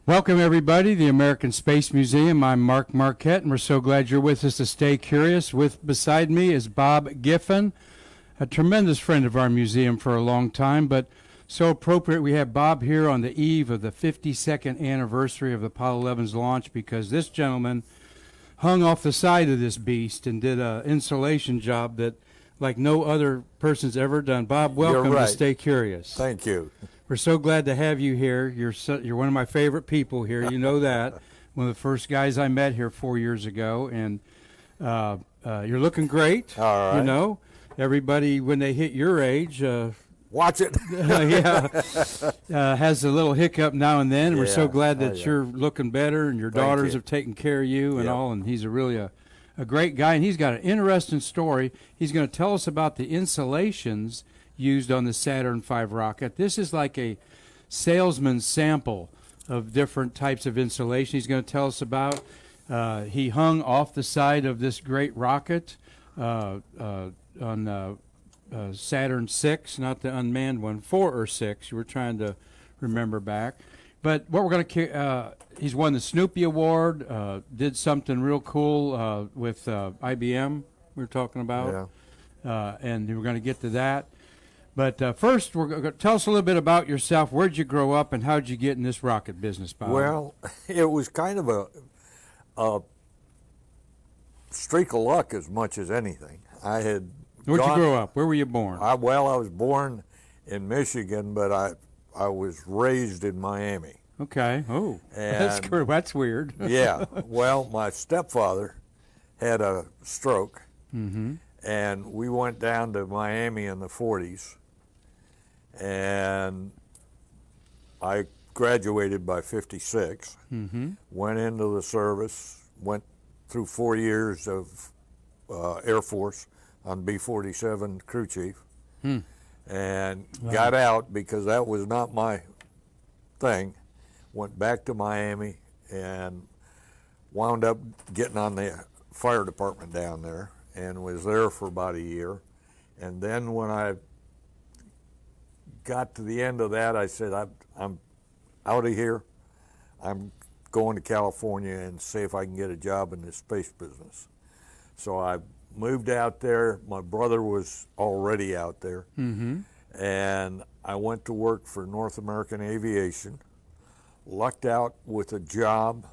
Welcome, everybody, to the American Space Museum. I'm Mark Marquette, and we're so glad you're with us to stay curious. Beside me is Bob Giffin, a tremendous friend of our museum for a long time, but so appropriate we have Bob here on the eve of the 52nd anniversary of the Apollo 11's launch, because this gentleman hung off the side of this beast and did an installation job that like no other person's ever done. Bob, welcome to Stay Curious. Thank you. We're so glad to have you here. You're one of my favorite people here. You know that. One of the first guys I met here 4 years ago, and you're looking great. All right. You know, everybody when they hit your age, watch it. Has a little hiccup now and then. And we're so Yeah. glad that you're looking better, and your Thank daughters you. have taken care of you and Yep. all. And he's really a great guy, and he's got an interesting story. He's going to tell us about the insulations used on the Saturn V rocket. This is like a salesman's sample of different types of insulation he's going to tell us about. He hung off the side of this great rocket on Saturn VI, not the unmanned one, 4 or 6. You were trying to remember back. But what we're going to, he's won the Snoopy Award, did something real cool with IBM we were talking about, and we're going to get to that. But first, we're going to tell us a little bit about yourself. Where'd you grow up, and how'd you get in this rocket business, Bob? Well, it was kind of a streak of luck as much as anything. Where'd you grow up? Where were you born? I was born in Michigan, but I was raised in Miami. Okay. Oh, And that's weird. yeah. Well, my stepfather had a stroke, Mm-hmm. and we went down to Miami in the 40s. And I graduated by 56, went into the service, went through 4 years of Air Force on B-47 crew chief, and got out because that was not my thing. Went back to Miami and wound up getting on the fire department down there and was there for about a year. And then when I got to the end of that, I said, I'm out of here. I'm going to California and see if I can get a job in the space business. So I moved out there. My brother was already out there. And I went to work for North American Aviation. Lucked out with a job.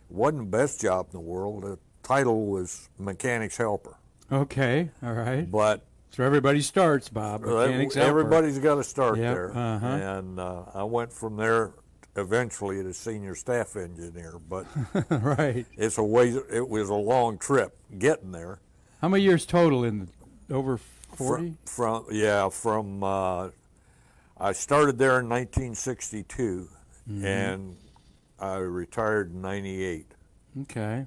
Wasn't the best job in the world. The title was mechanic's helper. Okay. All right. But so everybody starts, Bob. Mechanic's helper. everybody's got to start Yep, there. uh-huh. And I went from there eventually to senior staff engineer. But Right. it was a long trip getting there. How many years total in over 40? From I started there in 1962, and I retired in 98 Okay.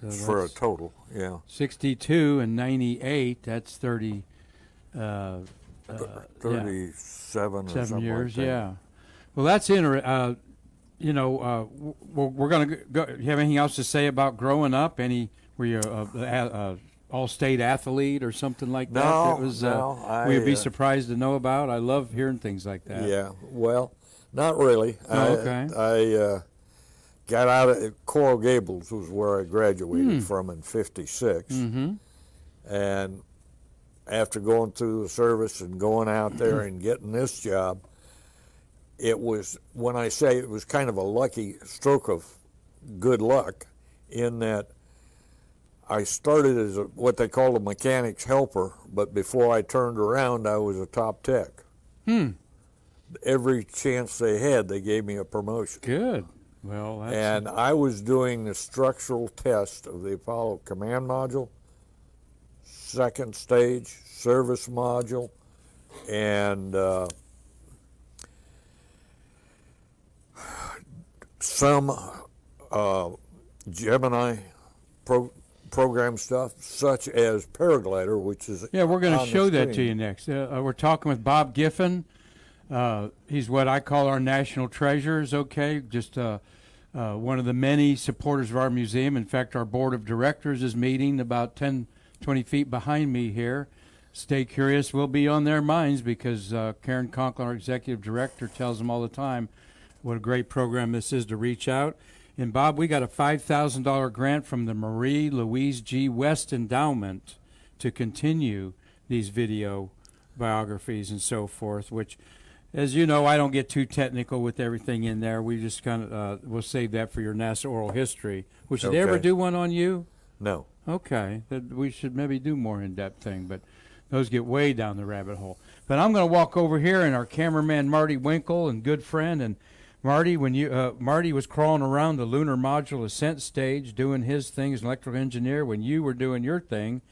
So for a that's total. Yeah, 62 and 98, that's 30. 37 or 7 something years, like that. yeah. Well, that's interesting. We're going to go. You have anything else to say about growing up? Were you a all-state athlete or something like that? No, That was, no. We'd be surprised to know about. I love hearing things like that. Yeah, well, not really. Okay. I got out of Coral Gables was where I graduated from in 56. And after going through the service and going out there and getting this job, it was, when I say it was kind of a lucky stroke of good luck, in that I started as what they call a mechanic's helper, but before I turned around, I was a top tech. Every chance they had, they gave me a promotion. Good. Well, that's And I was doing the structural test of the Apollo command module, second stage, service module, and some Gemini program stuff, such as Paraglider, which is yeah. We're going to on the show that to screen. you next. We're talking with Bob Giffin. He's what I call our national treasures. Okay, just one of the many supporters of our museum. In fact, our board of directors is meeting about 10, 20 feet behind me here. Stay Curious will be on their minds because Karen Conklin, our executive director, tells them all the time, What a great program this is to reach out. And Bob, we got a $5,000 grant from the Marie Louise G. West Endowment to continue these video biographies and so forth, which, as you know, I don't get too technical with everything in there. We just kind of, we'll save that for your NASA oral history. Should they ever do one on you? No. Okay. We should maybe do more in-depth thing, but those get way down the rabbit hole. But I'm going to walk over here, and our cameraman, Marty Winkel, and good friend, and Marty, when Marty was crawling around the lunar module ascent stage doing his thing as an electrical engineer, when you were doing your thing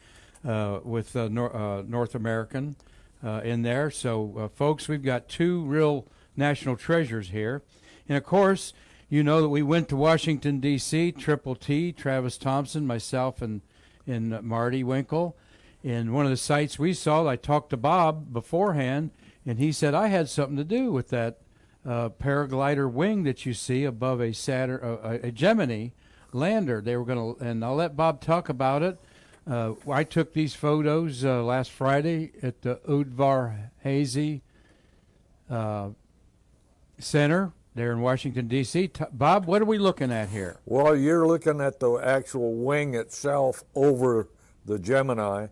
with North American in there. So, folks, we've got two real national treasures here. And, of course, you know that we went to Washington, D.C., Triple T, Travis Thompson, myself, and Marty Winkel. And one of the sites we saw, I talked to Bob beforehand, and he said, I had something to do with that paraglider wing that you see above a Gemini lander. They were going to, and I'll let Bob talk about it. I took these photos last Friday at the Udvar Hazy Center there in Washington, D.C. Bob, what are we looking at here? Well, you're looking at the actual wing itself over the Gemini,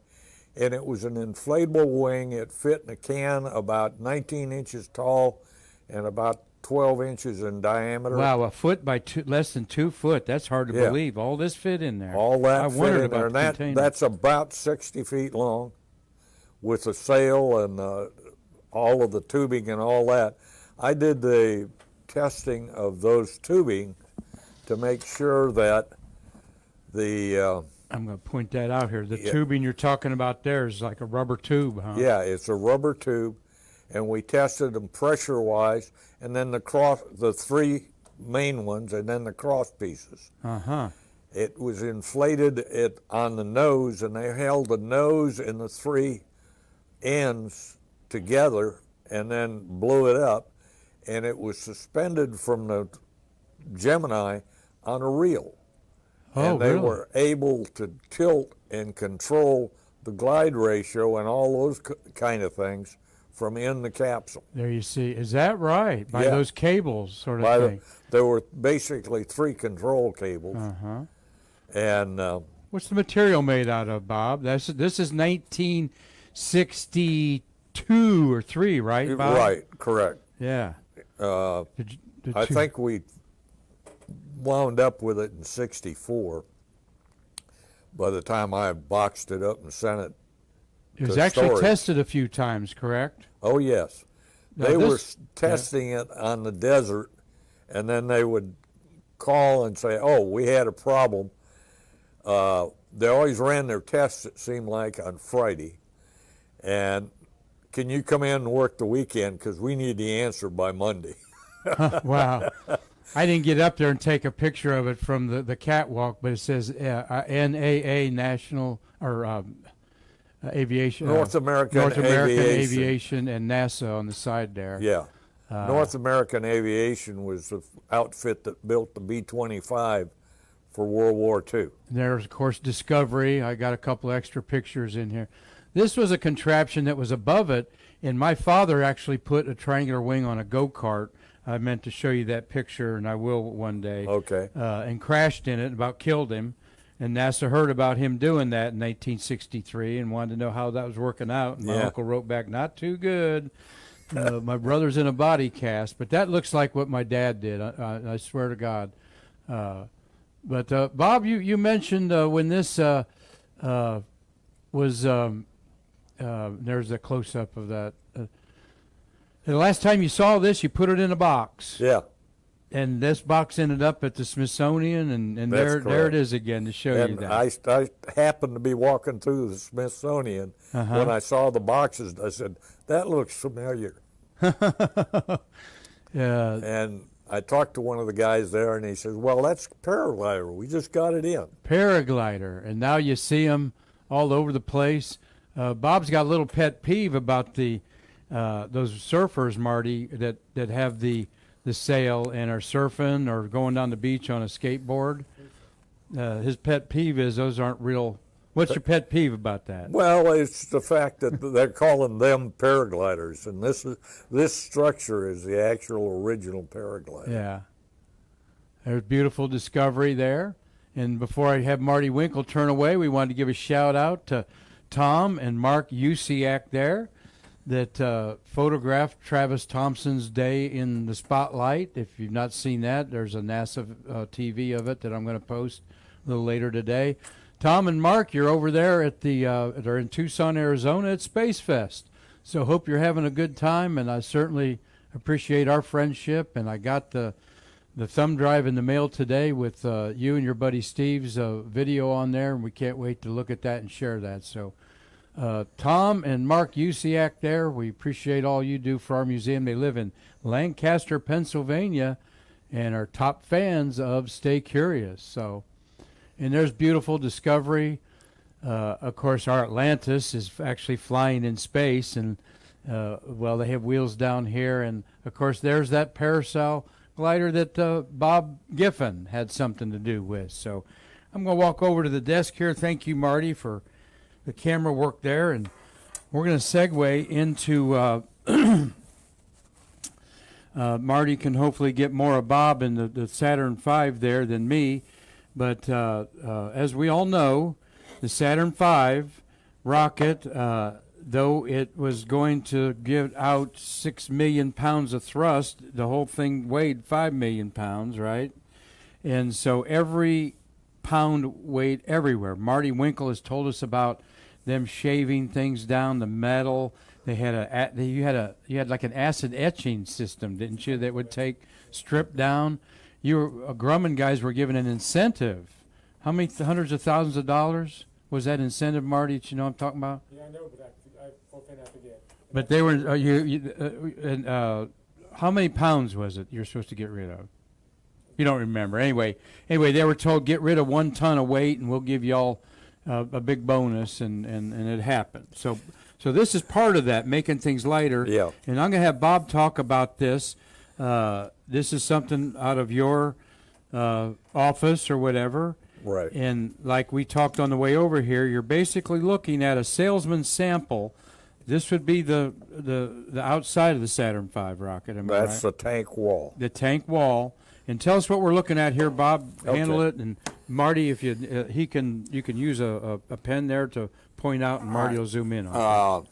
and it was an inflatable wing. It fit in a can about 19 inches tall and about 12 inches in diameter. Wow, a foot by less than 2 foot. That's hard to believe. All this fit in there. All that I fit in there. And that's about 60 feet long with a sail and all of the tubing and all that. I did the testing of those tubing to make sure that the... I'm going to point that out here. The tubing you're talking about there is like a rubber tube, huh? Yeah, it's a rubber tube. And we tested them pressure-wise, and then the three main ones, and then the cross pieces. Uh-huh. It was inflated on the nose, and they held the nose and the three ends together and then blew it up, and it was suspended from the Gemini on a reel. Oh, and they really? were able to tilt and control the glide ratio and all those kind of things from in the capsule. There you see. Is that right? By those cables sort of thing? There were basically three control cables. Uh-huh. And what's the material made out of, Bob? This is 1962 or 3, right, Bob? Right, correct. Yeah. I think we wound up with it in 64 by the time I boxed it up and sent it. It was actually tested a few times, correct? Oh, yes. They were testing it on the desert, and then they would call and say, oh, we had a problem. They always ran their tests, it seemed like, on Friday. And can you come in and work the weekend because we need the answer by Monday. Wow. I didn't get up there and take a picture of it from the catwalk, but it says NAA National or Aviation. North American Aviation and NASA on the side there. Yeah. North American Aviation was the outfit that built the B-25 for World War II. There's, of course, Discovery. I got a couple extra pictures in here. This was a contraption that was above it, and my father actually put a triangular wing on a go-kart. I meant to show you that picture, and I will one day. Okay. And crashed in it, about killed him. And NASA heard about him doing that in 1963 and wanted to know how that was working out. And my uncle wrote back, not too good. My brother's in a body cast. But that looks like what my dad did, I swear to God. But, Bob, you mentioned when this was, there's a close-up of that. The last time you saw this, you put it in a box. Yeah. And this box ended up at the Smithsonian, and there it is again to show you that. I happened to be walking through the Smithsonian when I saw the boxes. I said, that looks familiar. Yeah. And I talked to one of the guys there, and he says, well, that's paraglider. We just got it in. Paraglider. And now you see them all over the place. Bob's got a little pet peeve about those surfers, Marty, that have the sail and are surfing or going down the beach on a skateboard. His pet peeve is those aren't real. What's your pet peeve about that? Well, it's the fact that they're calling them paragliders, and this structure is the actual original paraglider. Yeah. There's beautiful discovery there. And before I have Marty Winkel turn away, we wanted to give a shout out to Tom and Mark Usiak there that photographed Travis Thompson's day in the spotlight. If you've not seen that, there's a NASA TV of it that I'm going to post a little later today. Tom and Mark, you're over there at they're in Tucson, Arizona at Space Fest. So hope you're having a good time, and I certainly appreciate our friendship. And I got the thumb drive in the mail today with you and your buddy Steve's video on there, and we can't wait to look at that and share that. So Tom and Mark Usiak there, we appreciate all you do for our museum. They live in Lancaster, Pennsylvania, and are top fans of Stay Curious. So, and there's beautiful discovery. Of course, our Atlantis is actually flying in space, and well, they have wheels down here, and of course, there's that parasail glider that Bob Giffin had something to do with. So, I'm going to walk over to the desk here. Thank you, Marty, for the camera work there, and we're going to segue into Marty can hopefully get more of Bob in the Saturn V there than me. But as we all know, the Saturn V rocket, though it was going to give out 6 million pounds of thrust, the whole thing weighed 5 million pounds, right? And so every pound weighed everywhere. Marty Winkel has told us about them shaving things down, the metal. They had you had like an acid etching system, didn't you? That would strip down. Grumman guys were given an incentive. How many hundreds of thousands of dollars was that incentive, Marty? That you know what I'm talking about? Yeah, I know, but I forget. But they were how many pounds was it you're supposed to get rid of? You don't remember. Anyway, they were told get rid of 1 ton of weight, and we'll give y'all a big bonus, and it happened. So this is part of that, making things lighter. Yeah. And I'm going to have Bob talk about this. This is something out of your office or whatever. Right. And like we talked on the way over here, you're basically looking at a salesman's sample. This would be the outside of the Saturn V rocket. Am I right? That's the tank wall. The tank wall. And tell us what we're looking at here, Bob. Okay. Handle it, and Marty, if you you can use a pen there to point out, and Marty will zoom in on it.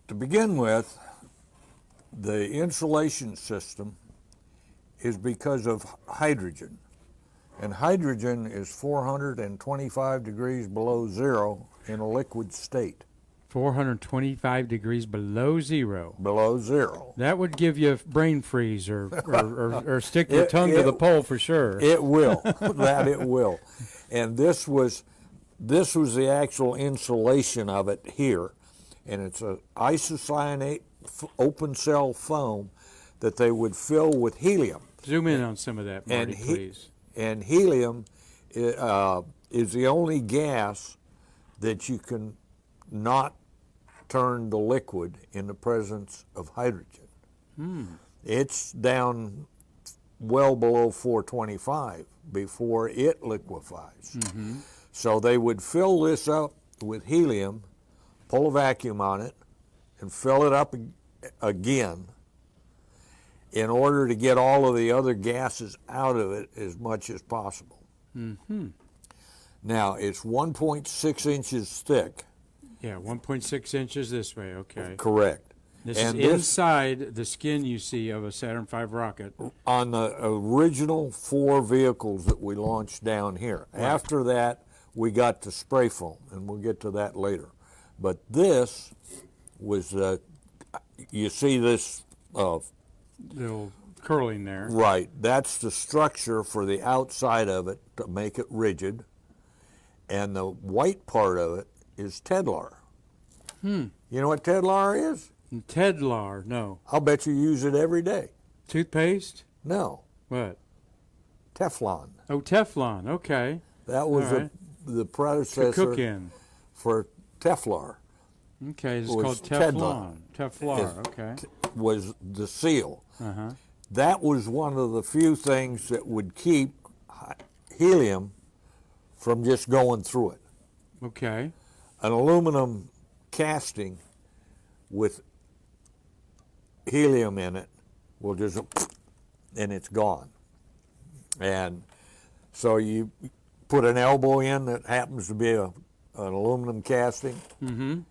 To begin with, the insulation system is because of hydrogen, and hydrogen is 425 degrees below zero in a liquid state. 425 degrees below zero. Below zero. That would give you a brain freeze or stick your tongue to the pole for sure. It will. That it will. And this was the actual insulation of it here. And it's a isocyanate open cell foam that they would fill with helium. Zoom in on some of that, Marty, please. And helium is the only gas that you can not turn the liquid in the presence of hydrogen. It's down well below 425 before it liquefies. So they would fill this up with helium, pull a vacuum on it, and fill it up again in order to get all of the other gases out of it as much as possible. Now, it's 1.6 inches thick. Yeah, 1.6 inches this way, okay. Correct. This is inside the skin you see of a Saturn V rocket. On the original 4 vehicles that we launched down here. Right. After that, we got to spray foam, and we'll get to that later. But this was, you see this little curling there. Right. That's the structure for the outside of it to make it rigid. And the white part of it is Tedlar. You know what Tedlar is? Tedlar, no. I'll bet you use it every day. Toothpaste? No. What? Teflon. Oh, Teflon, okay. That was the predecessor to cook in. For Teflar. Okay, it's called Teflon. Teflar, okay. Was the seal. That was one of the few things that would keep helium from just going through it. Okay. An aluminum casting with helium in it will just, and it's gone. And so you put an elbow in that happens to be an aluminum casting, Mm-hmm.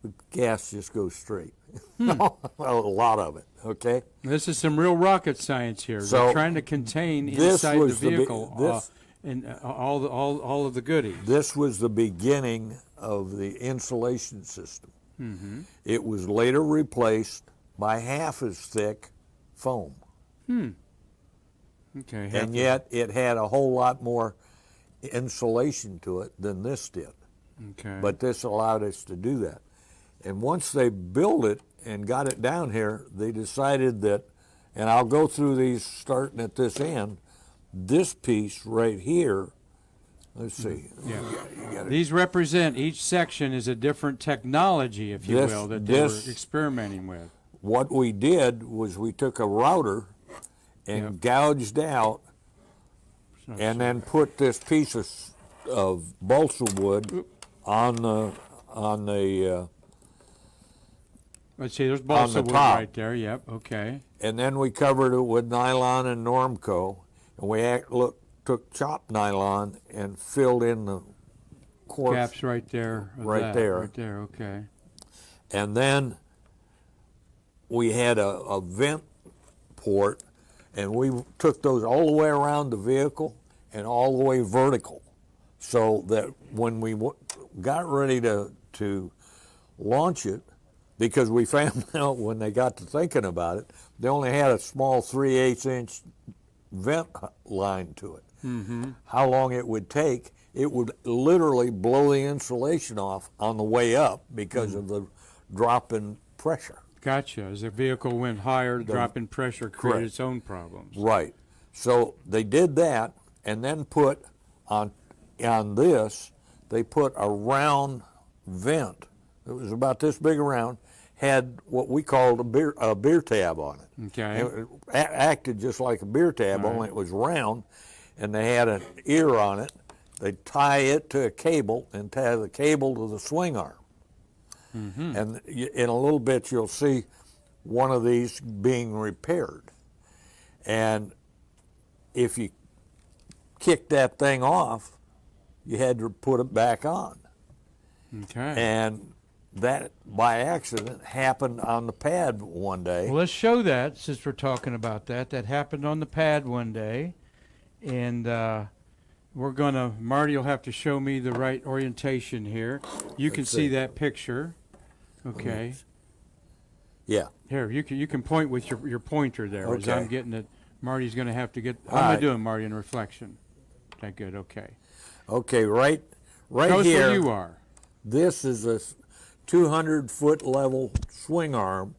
the gas just goes straight. A lot of it, okay? This is some real rocket science here. So They're trying to contain this inside the was the vehicle all of the goodies. This was the beginning of the insulation system. Mm-hmm. It was later replaced by half as thick foam. Okay. And yet it had a whole lot more insulation to it than this did. Okay. But this allowed us to do that. And once they built it and got it down here, they decided that, and I'll go through these starting at this end, this piece right here, let's see. Yeah. You got it. These represent, each section is a different technology, if you This- will, that they were this- experimenting with. What we did was we took a router and Yep. gouged out and then put this piece of balsa wood on the Let's see, there's balsa wood top. right there. Yep, okay. and then we covered it with nylon and Normco, and we took chopped nylon and filled in the quartz, Caps right there. of Right that, there. Right there, okay. and then we had a vent port, and we took those all the way around the vehicle and all the way vertical, so that when we got ready to launch it, because we found out when they got to thinking about it, they only had a small 3/8 inch vent line to it. Mm-hmm. How long it would take, it would literally blow the insulation off on the way up because of the drop in pressure. Gotcha. As the vehicle went higher, the drop in pressure created Correct. its own problems. Right. So they did that, and then put on this, they put a round vent. It was about this big around, had what we called a beer tab on it. Okay. It acted just like a beer tab, Right. only it was round, and they had an ear on it. They'd tie it to a cable and tie the cable to the swing arm. Mm-hmm. And in a little bit, you'll see one of these being repaired. And if you kicked that thing off, you had to put it back on. Okay. And that, by accident, happened on the pad one day. Well, let's show that since we're talking about that. That happened on the pad one day. And we're going to, Marty will have to show me the right orientation here. You can Let's see see. that picture. Okay. Yeah. Here, you can point with your pointer there. As I'm Okay. getting it, Marty's going to have to get, All how am I right. doing, Marty, in reflection? Okay, good, okay. Okay, right Show us here. where you are. This is a 200-foot level swing arm,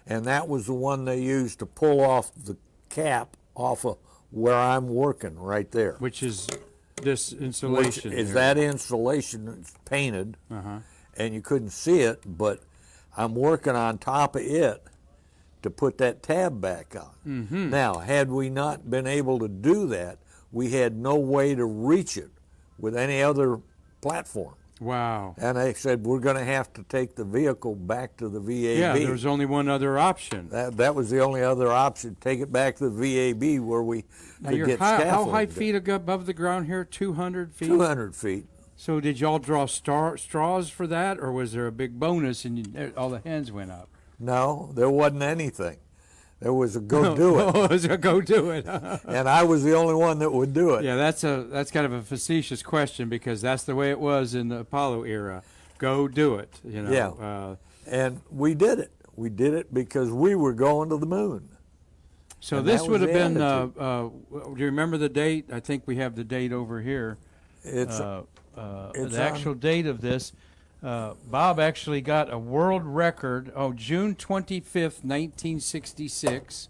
and that was the one they used to pull off the cap off of where I'm working right there. Which is this Which insulation. is here. that insulation that's painted, Uh-huh. and you couldn't see it, but I'm working on top of it to put that tab back on. Mm-hmm. Now, had we not been able to do that, we had no way to reach it with any other platform. Wow. And they said, we're going to have to take the vehicle back to the VAB. Yeah, there was only one other option. That was the only other option, take it back to the VAB where we Now could you're get how scaffolding. high feet above the ground here? 200 feet? 200 feet. So did y'all draw straws for that, or was there a big bonus and all the hands went up? No, there wasn't anything. There was a go do it. Oh, it was a go do it. And I was the only one that would do it. Yeah, that's kind of a facetious question because that's the way it was in the Apollo era. Go do it. You know. Yeah. And we did it. We did it because we were going to the moon. So And this that would was have the been. attitude. Do you remember the date? I think we have the date over here. It's The actual date of this. Bob actually got a world record. June 25th, 1966.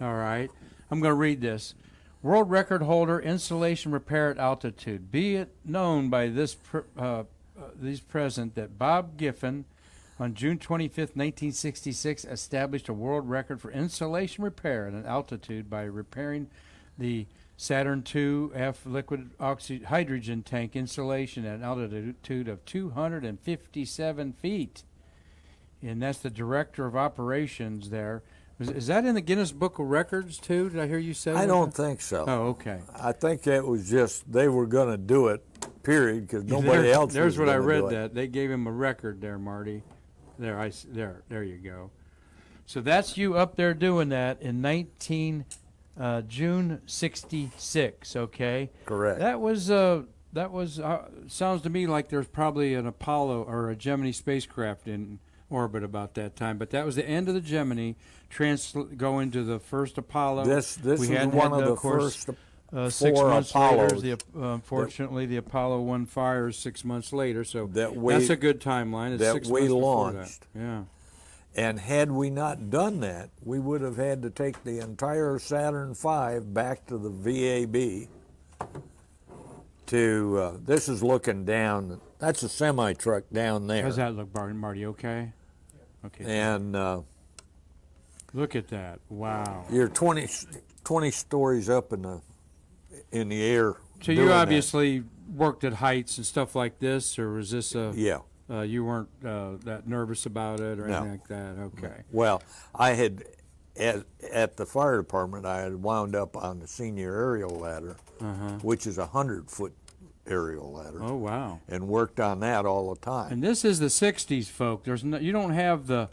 All right. I'm going to read this. World record holder, insulation repair at altitude. Be it known by these present that Bob Giffin, on June 25th, 1966, established a world record for insulation repair at an altitude by repairing the Saturn II-F liquid hydrogen tank installation at an altitude of 257 feet. And that's the director of operations there. Is that in the Guinness Book of Records, too? Did I hear you say that? I don't think so. Oh, okay. I think it was just they were going to do it, period, because nobody else There's was what I gonna read do it. that. They gave him a record there, Marty. There you go. So that's you up there doing that in June 66, okay? Correct. That was sounds to me like there's probably an Apollo or a Gemini spacecraft in orbit about that time, but that was the end of the Gemini, going to the first Apollo. This we is one of the first 6 four months Apollos later, unfortunately, the Apollo 1 fires 6 months later, so that we- that's a good timeline. It's that 6 we months before launched. that. Yeah. And had we not done that, we would have had to take the entire Saturn V back to the VAB to, this is looking down, that's a semi-truck down there. How's that look, Marty? Okay? Okay. And Look at that. Wow. you're 20 stories up in the air. So doing you that. obviously worked at heights and stuff like this, or was this Yeah. you weren't that nervous about it or No. anything like that? Okay. Well, I had, at the fire department, I had wound up on the senior aerial ladder, which is a 100-foot aerial ladder, Oh, wow. and worked on that all the time. And this is the 60s, folk. There's no, you don't have the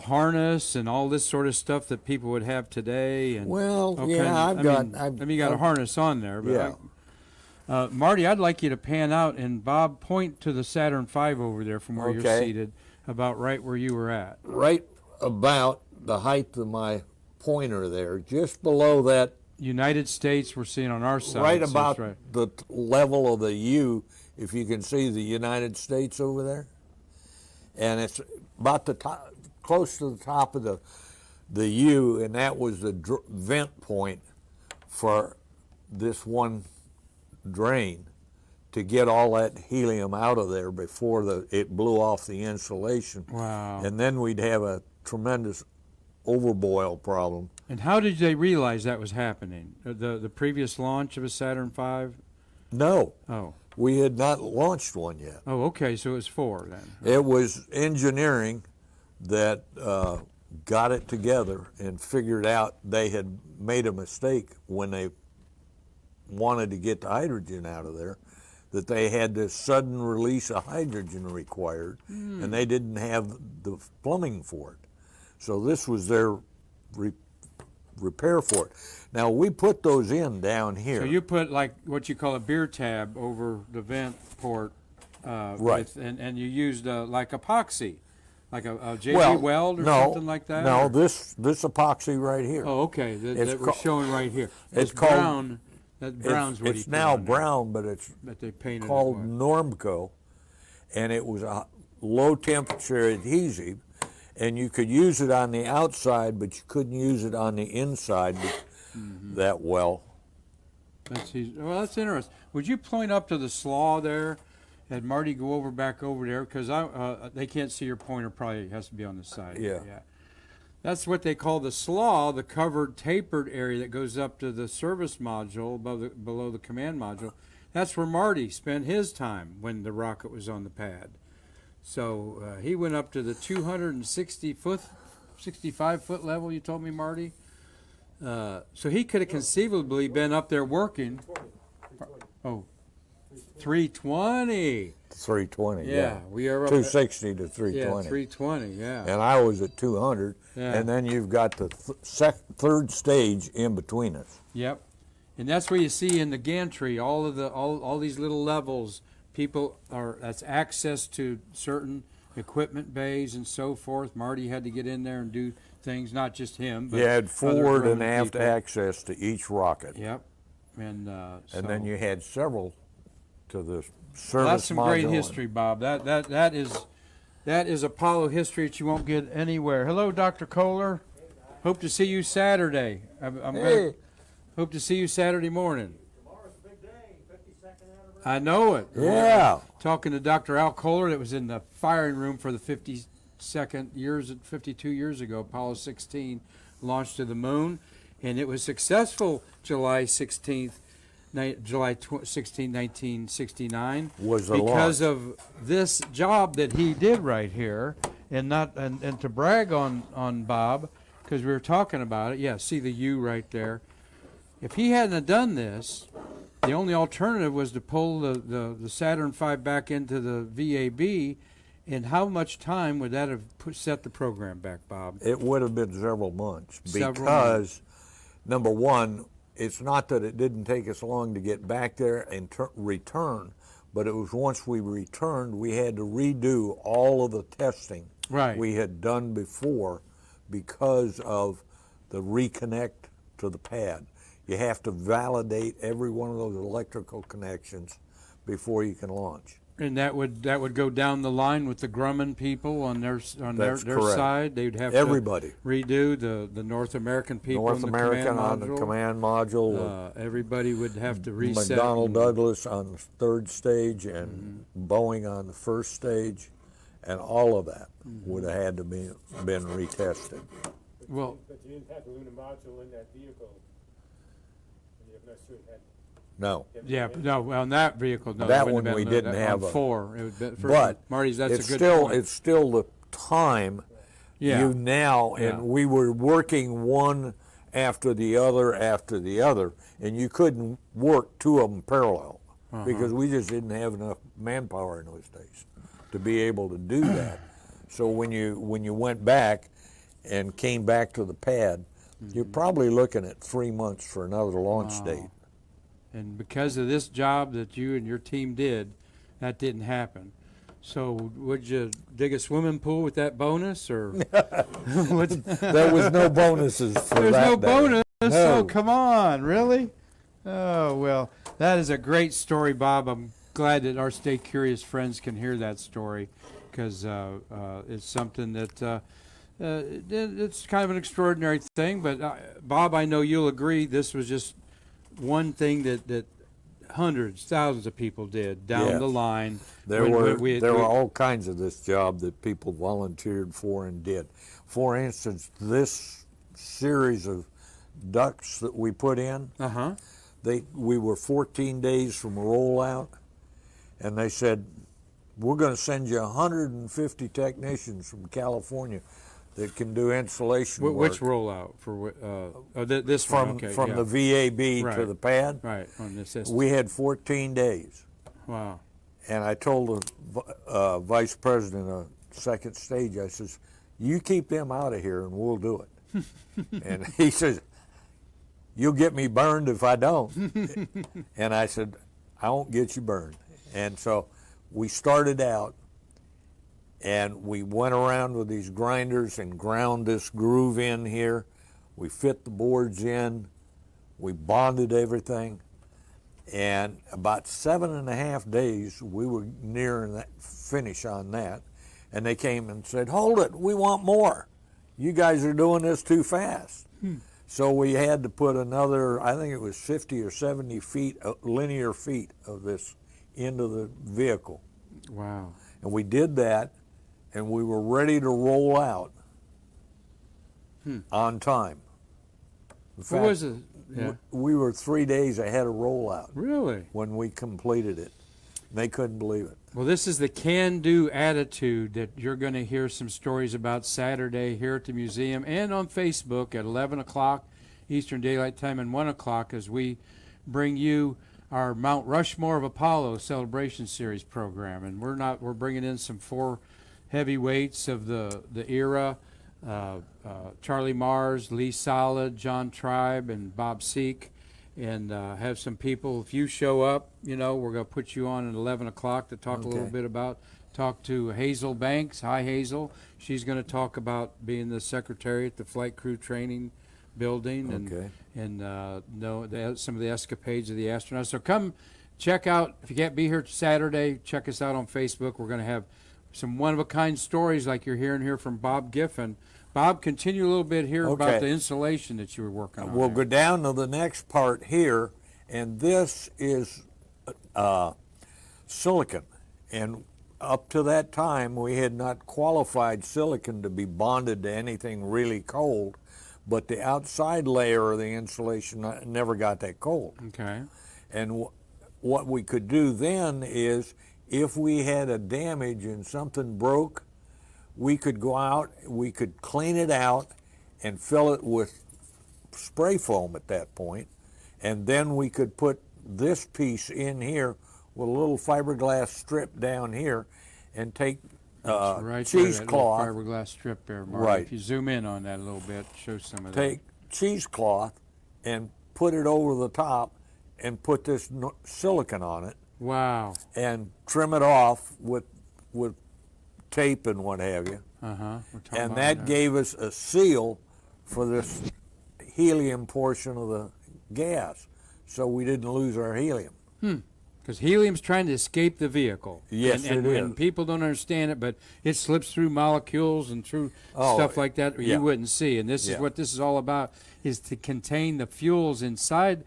harness and all this sort of stuff that people would have today. And Well, all yeah, kinds- I've got. I mean, you got a harness on there, but Yeah. Marty, I'd like you to pan out and Bob point to the Saturn V over there from where you're Okay. seated, about right where you were at. Right about the height of my pointer there, just below that, United States we're seeing on our side. right so it's about right. the level of the U, if you can see the United States over there. And it's about the top, close to the top of the U, and that was the vent point for this one drain to get all that helium out of there before it blew off the insulation. Wow. And then we'd have a tremendous overboil problem. And how did they realize that was happening? The previous launch of a Saturn V? No, Oh. we had not launched one yet. Oh, okay, so it was 4 then. It was engineering that got it together and figured out they had made a mistake when they wanted to get the hydrogen out of there, that they had this sudden release of hydrogen required, and they didn't have the plumbing for it. So this was their repair for it. Now, we put those in down here. So you put like what you call a beer tab over the vent port, Right. and you used like epoxy, like a JB Weld or something like that? No, or- this epoxy right here. Oh, okay, that It's we're ca- showing right here. it's It's called- brown. That brown's what he It's put now on there, brown, but it's that they painted it called with. Normco, and it was a low temperature adhesive, and you could use it on the outside, but you couldn't use it on the inside that well. Well, that's interesting. Would you point up to the slaw there? Had Marty go back over there, because they can't see your pointer. Probably has to be on the side. Yeah. That's what they call the slaw, the covered tapered area that goes up to the service module below the command module. That's where Marty spent his time when the rocket was on the pad. So he went up to the 65-foot level. You told me, Marty. So he could have conceivably been up there working. Oh, 320. 320, Yeah, we are up 260 to Yeah, 320. 320. Yeah. And I was at 200, Yeah. and then you've got the third stage in between us. Yep, and that's where you see in the gantry all these little levels. That's access to certain equipment bays and so forth. Marty had to get in there and do things, not just him. But You had other forward and grown aft people. access to each rocket. Yep, and And then you had several to the service Well, that's some great module. history, Bob. That is Apollo history that you won't get anywhere. Hello, Dr. Kohler. Hope to see you Saturday. Hey. Hope to see you Saturday morning. Tomorrow's a big day, 52nd anniversary. I know it. Yeah. Talking to Dr. Al Kohler, that was in the firing room for the 52 years ago, Apollo 16 launched to the moon. and it was successful July 16th, 1969, Was the because launch. of this job that he did right here, and to brag on Bob, because we were talking about it. Yeah, see the U right there. If he hadn't have done this, the only alternative was to pull the Saturn V back into the VAB, and how much time would that have set the program back, Bob? It would have been several months Several because, number one, it's not that it didn't take us long to get back there and return, but it was once we returned, we had to redo all of the testing Right. we had done before because of the reconnect to the pad. You have to validate every one of those electrical connections before you can launch. And that would go down the line with the Grumman people on their That's their correct. side. They'd have Everybody. to redo the North American people North in the American command on module. the command module, Everybody would have to reset. McDonnell and- Douglas on the third stage, and Boeing on the first stage, and all of that would have had to be been retested. Well, But you didn't have the lunar module in that vehicle. And you have necessarily had. No, yeah, no, on that vehicle, no. That it wouldn't one we have been didn't on have a- 4. It would be, but Marty's, that's it's a good still point. it's still the time Yeah. you now, Yeah. and we were working one after the other, and you couldn't work two of them parallel because we just didn't have enough manpower in those days to be able to do that. So when you went back and came back to the pad, you're probably looking at 3 months for another launch date. And because of this job that you and your team did, that didn't happen. So would you dig a swimming pool with that bonus, or There was no bonuses for there's that no day. bonus? No. Oh, come on, really? Oh, well, that is a great story, Bob. I'm glad that our Stay Curious friends can hear that story, because it's something that it's kind of an extraordinary thing. But Bob, I know you'll agree this was just one thing that hundreds, thousands of people did down Yes. the line. There when were we- all kinds of this job that people volunteered for and did. For instance, this series of ducts that we put in, Uh-huh. we were 14 days from rollout, and they said, we're going to send you 150 technicians from California that can do insulation work. Which rollout for this from one? Okay, from yeah. the VAB to Right. the pad. Right on this system. We had 14 days. Wow. And I told the vice president of second stage, I says, you keep them out of here and we'll do it. And he says, you'll get me burned if I don't. And I said, I won't get you burned. And so we started out, and we went around with these grinders and ground this groove in here. We fit the boards in. We bonded everything. And about 7.5 days, we were nearing that finish on that. And they came and said, hold it, we want more. You guys are doing this too fast. So we had to put another, I think it was 50 or 70 feet, linear feet of this into the vehicle. Wow. And we did that, and we were ready to roll out on time. In What fact, was it? Yeah. we were 3 days ahead of rollout Really? when we completed it. They couldn't believe it. Well, this is the can-do attitude that you're going to hear some stories about Saturday here at the museum and on Facebook at 11 o'clock Eastern Daylight Time and 1 o'clock as we bring you our Mount Rushmore of Apollo Celebration Series program. And we're bringing in some 4 heavyweights of the era, Charlie Mars, Lee Solid, John Tribe, and Bob Seek. And have some people, if you show up, we're going to put you on at 11 o'clock to talk a little bit talk to Hazel Banks. Hi, Hazel. She's going to talk about being the secretary at the Flight Crew Training Building and know some of the escapades of the astronauts. So come check out, if you can't be here Saturday, check us out on Facebook. We're going to have some one-of-a-kind stories like you're hearing here from Bob Giffin. Bob, continue a little bit here about Okay. the insulation that you were working on. We'll there. go down to the next part here, and this is silicon. And up to that time, we had not qualified silicon to be bonded to anything really cold, but the outside layer of the insulation never got that cold. Okay. And what we could do then is, if we had a damage and something broke, we could go out, we could clean it out and fill it with spray foam at that point, and then we could put this piece in here with a little fiberglass strip down here and take Right there, that little cheesecloth. fiberglass strip there, Marty. Right. If you zoom in on that a little bit, show some of Take cheesecloth and put it over the top and put this silicone on it that. Wow. and trim it off with tape and what have you. Uh-huh. And that gave us a seal for this helium portion of the gas, so we didn't lose our helium. Because helium's trying to escape the vehicle. Yes, and it is. And people don't understand it, but it slips through molecules and through Oh, stuff like that yeah. you wouldn't see. And this is Yeah. what this is all about, is to contain the fuels inside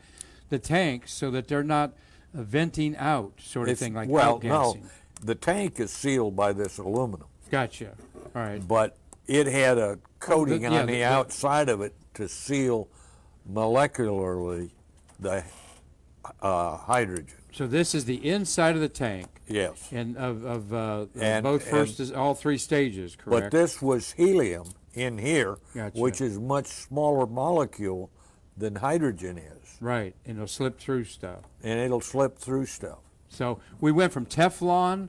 the tank so that they're not venting out, sort of thing, like well, no, outgassing. the tank is sealed by this aluminum, Gotcha. All right. but it had a coating yeah, on the outside of it to seal molecularly the hydrogen. So this is the inside of the tank, Yes. and of And- both all three stages, correct? But this was helium in here, Gotcha. which is much smaller molecule than hydrogen is, Right, and it'll slip through stuff. and it'll slip through stuff. So we went from Teflon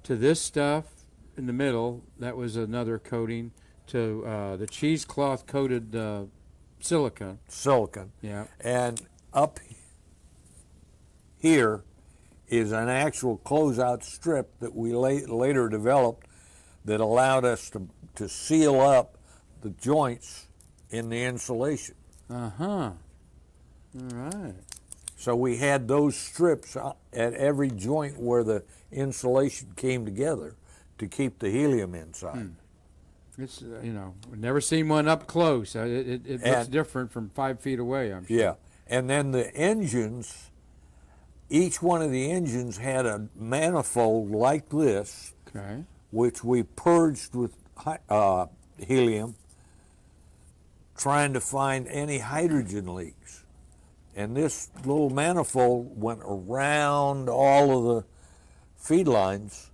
to this stuff in the middle. That was another coating, to the cheesecloth coated silicone. Silicon. Yeah. And up here is an actual closeout strip that we later developed that allowed us to seal up the joints in the insulation. Uh-huh. All right. So we had those strips at every joint where the insulation came together to keep the helium inside. It's, we've never seen one up close. It looks And- different from 5 feet away, I'm sure. Yeah. And then the engines, each one of the engines had a manifold like this, Okay. which we purged with helium, trying to find any hydrogen leaks. And this little manifold went around all of the feed lines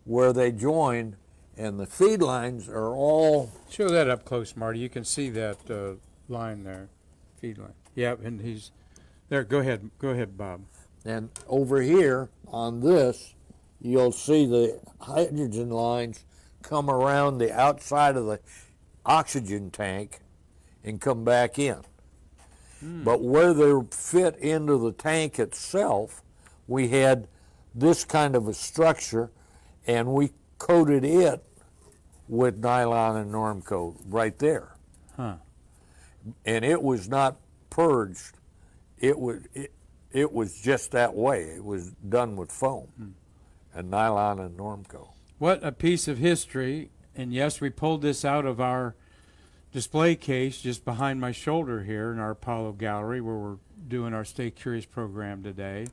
where they joined, and the feed lines are all, Show that up close, Marty. You can see that line there, feed line. Yep, and he's there. Go ahead, Bob. and over here on this, you'll see the hydrogen lines come around the outside of the oxygen tank and come back in. But where they fit into the tank itself, we had this kind of a structure, and we coated it with nylon and Normcoat right there. Huh. And it was not purged. It was just that way. It was done with foam and nylon and Normcoat. What a piece of history. And yes, we pulled this out of our display case just behind my shoulder here in our Apollo Gallery, where we're doing our Stay Curious program today.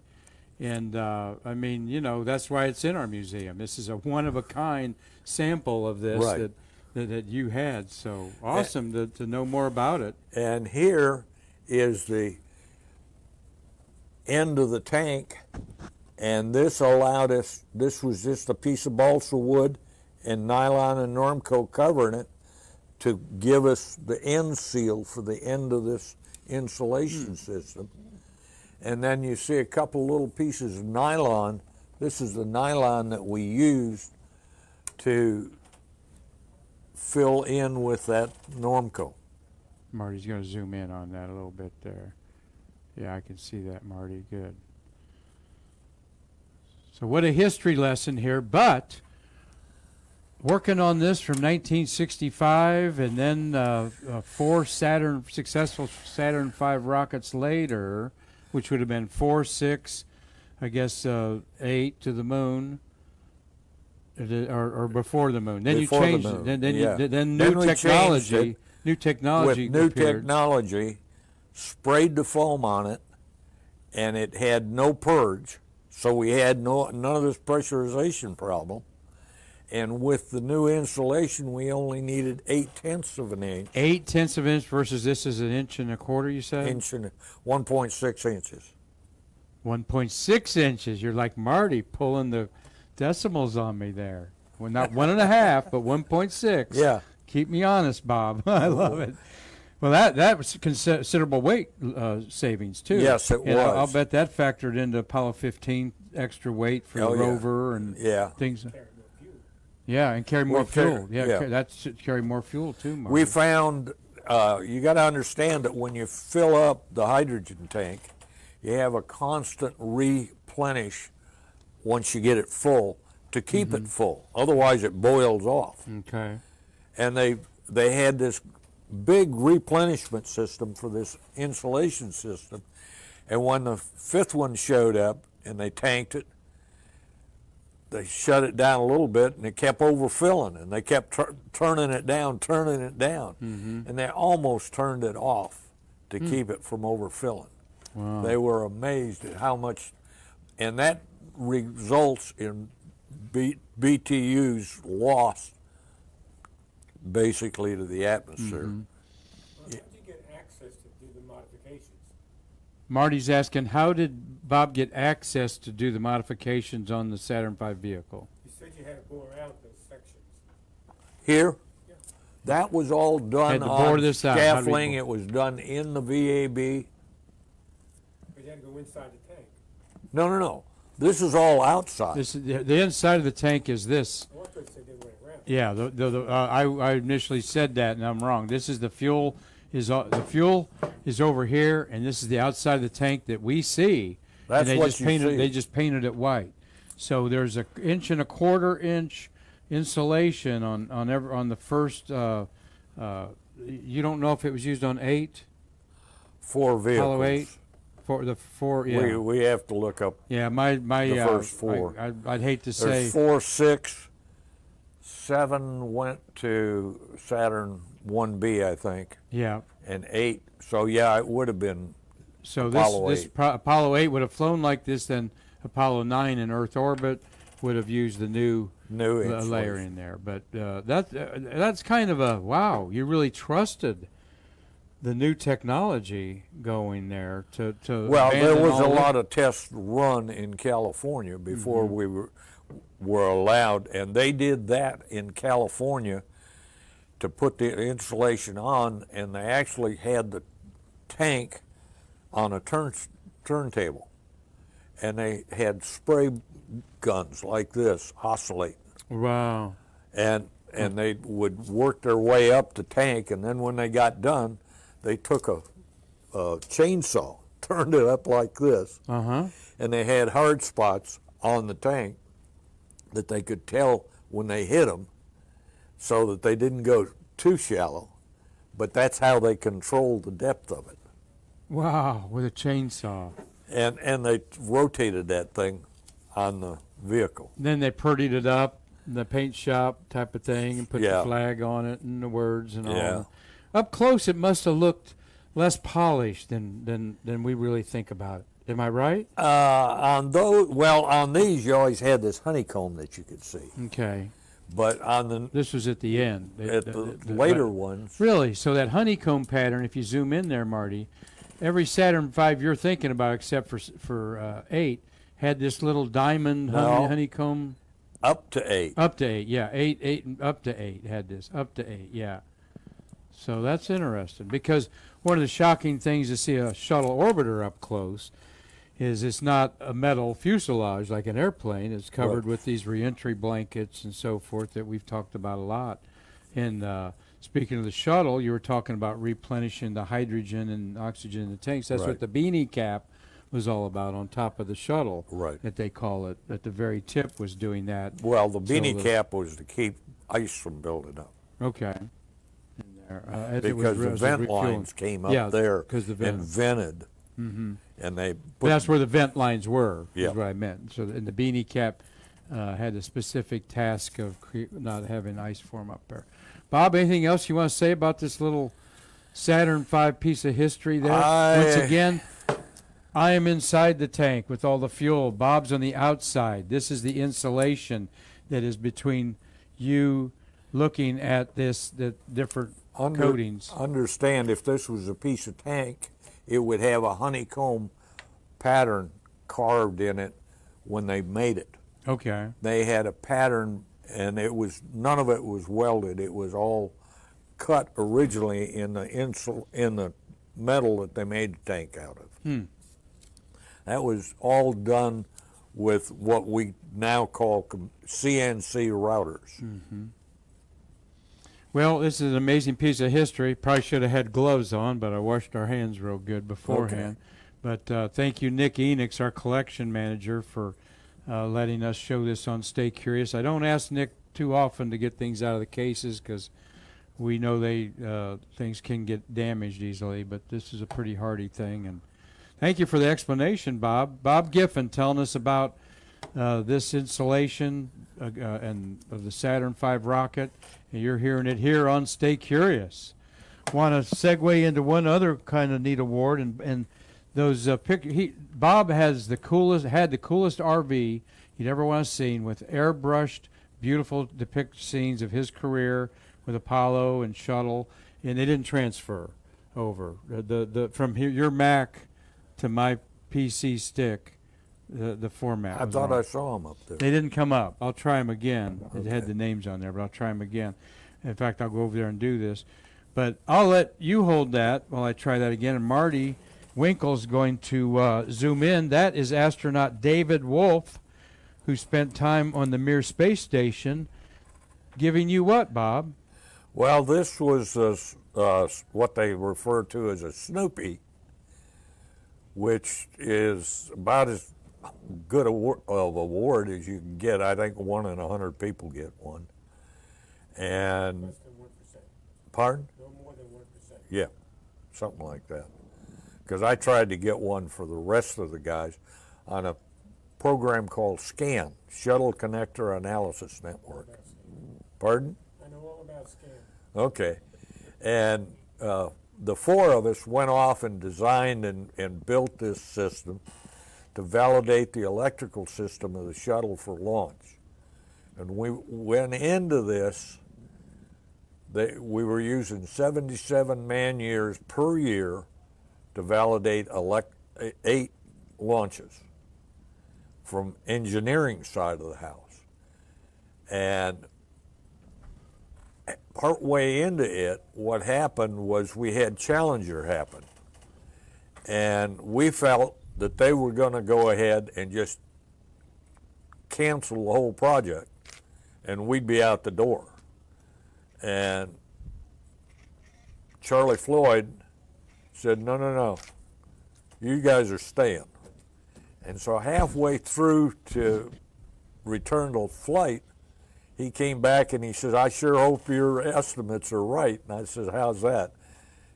And I mean, that's why it's in our museum. This is a one-of-a-kind sample of this Right. that you had. So awesome to know more about it. And here is the end of the tank, and this allowed us, this was just a piece of balsa wood and nylon and Normcoat covering it to give us the end seal for the end of this insulation system. And then you see a couple little pieces of nylon. This is the nylon that we used to fill in with that Normcoat. Marty's going to zoom in on that a little bit there. Yeah, I can see that, Marty. Good. So what a history lesson here, but working on this from 1965, and then 4 successful Saturn V rockets later, which would have been 4, 6, I guess 8 to the moon, or before the moon. Then Before the you changed moon, it. Then yeah. then Then new we changed technology. it New technology. With new appeared. technology, sprayed the foam on it, and it had no purge, so we had none of this pressurization problem. And with the new insulation, we only needed 8/10 of an inch. 8/10 of an inch versus this is 1.25 inches, you said? Inch and 1.6 inches. 1.6 inches. You're like Marty pulling the decimals on me there. Well, not 1.5, but 1.6. Yeah. Keep me honest, Bob. I love it. Well, that was considerable weight savings too. Yes, it And was. I'll bet that factored into Apollo 15 extra weight for Oh, the yeah. rover and Yeah. things. Carry more fuel. Yeah, and carry more Well, fuel. yeah. That should carry more fuel too, Marty. We found, you got to understand that when you fill up the hydrogen tank, you have a constant replenish once you get it full to keep it full. Otherwise, it boils off. Okay. And they had this big replenishment system for this insulation system. And when the fifth one showed up and they tanked it, they shut it down a little bit and it kept overfilling and they kept turning it down. And they almost turned it off to keep it from overfilling. Wow. They were amazed at how much, and that results in BTUs lost basically to the atmosphere. How did you get access to do the modifications? Marty's asking, how did Bob get access to do the modifications on the Saturn V vehicle? You said you had to bore out those sections. Here, Yeah. that was all done Had to bore on this out. How do we scaffolding. bore? It was done in the VAB. But you had to go inside the tank. No. This is all outside. This is, the inside of the tank is this. I thought you said they went around. Yeah, I initially said that, and I'm wrong. This is the fuel is over here, and this is the outside of the tank that we see. That's and they what just you painted. see. They just painted it white. So there's a 1.25 inch insulation on the first. You don't know if it was used on 8 4 vehicles. Apollo 8 for the 4. Yeah, We have to look up. yeah. My the first 4. I'd hate to say. There's 4, 6, 7 went to Saturn 1B, I think, Yeah. and 8. So yeah, it would have been. So Apollo this 8. Apollo 8 would have flown like this, then Apollo 9 in Earth orbit would have used the new New layer insulation. in there. But that's kind of a wow. You really trusted the new technology going there to Well, there abandon was a all lot of tests run in California before we were allowed, and they did that in California to put the insulation on, and they actually had the tank on a turntable, and they had spray guns like this oscillating, Wow. and they would work their way up the tank, and then when they got done, they took a chainsaw, turned it up like this, and they had hard spots on the tank that they could tell when they hit them, so that they didn't go too shallow. But that's how they controlled the depth of it. Wow, with a chainsaw. And they rotated that thing on the vehicle. Then they purdied it up in the paint shop type of thing and put the Yeah. flag on it and the words and Yeah. all. Up close, it must have looked less polished than we really think about it. Am I right? On these, you always had this honeycomb that you could see. Okay. But on This was at the end. the later ones, Really? So that honeycomb pattern, if you zoom in there, Marty, every Saturn V you're thinking about, except for 8, had this little diamond No. honeycomb. up to 8. Up to 8, yeah. 8, and up to 8 had this. Up to 8, yeah. So that's interesting because one of the shocking things to see a shuttle orbiter up close is it's not a metal fuselage like an airplane. It's covered Right. with these reentry blankets and so forth that we've talked about a lot. And speaking of the shuttle, you were talking about replenishing the hydrogen and oxygen in the tanks. That's what Right. the beanie cap was all about on top of the shuttle. Right. That they call it. At the very tip was doing that. Well, the beanie the- cap was to keep ice from building up. Okay. In there. As it Because was the vent refueling. lines came up Yeah, there 'cause the and vent. vented. And they But put, that's where the vent lines were, Yeah. is what I meant. So, and the beanie cap had the specific task of not having ice form up there. Bob, anything else you want to say about this little Saturn V piece of history there? Once again, I am inside the tank with all the fuel. Bob's on the outside. This is the insulation that is between you looking at the different coatings? Understand, if this was a piece of tank, it would have a honeycomb pattern carved in it when they made it. Okay. They had a pattern, and none of it was welded. It was all cut originally in the metal that they made the tank out of. That was all done with what we now call CNC routers. Well, this is an amazing piece of history. Probably should have had gloves on, but I washed our hands real good beforehand. But thank you, Nick Enix, our collection manager, for letting us show this on Stay Curious. I don't ask Nick too often to get things out of the cases because we know things can get damaged easily, but this is a pretty hardy thing. And thank you for the explanation, Bob. Bob Giffin telling us about this installation and of the Saturn V rocket, and you're hearing it here on Stay Curious. Want to segue into one other kind of neat award, and those Bob had the coolest RV you'd ever want to see, with airbrushed, beautiful depict scenes of his career with Apollo and Shuttle, and they didn't transfer over from here, your Mac to my PC stick. The format. I thought I saw them up there. They didn't come up. I'll try them again. Okay. It had the names on there, but I'll try them again. In fact, I'll go over there and do this. But I'll let you hold that while I try that again. And Marty Winkel's going to zoom in. That is astronaut David Wolf, who spent time on the Mir space station, giving you what, Bob? Well, this was what they refer to as a Snoopy, which is about as good of award as you can get. I think 1 in 100 people get one. And Less than 1%. pardon? No more than 1%. Yeah, something like that. Because I tried to get one for the rest of the guys on a program called SCAN, Shuttle Connector Analysis Network. Pardon? I know all about SCAN. Okay. And the 4 of us went off and designed and built this system to validate the electrical system of the shuttle for launch. And we went into this, we were using 77 man-years per year to validate 8 launches from engineering side of the house. And partway into it, what happened was we had Challenger happen. And we felt that they were going to go ahead and just cancel the whole project, and we'd be out the door. And Charlie Floyd said, no, you guys are staying. And so halfway through to return to flight, he came back and he says, I sure hope your estimates are right. And I said, how's that?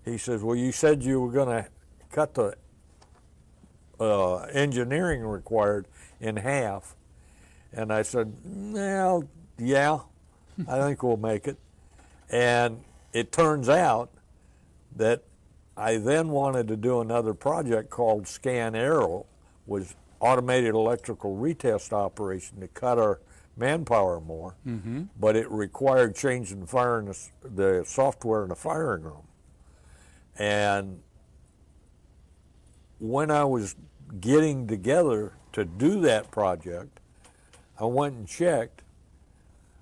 He says, well, you said you were going to cut the engineering required in half. And I said, well, yeah, I think we'll make it. And it turns out that I then wanted to do another project called Scan Aero, was automated electrical retest operation to cut our manpower more, but it required changing the software in the firing room. And when I was getting together to do that project, I went and checked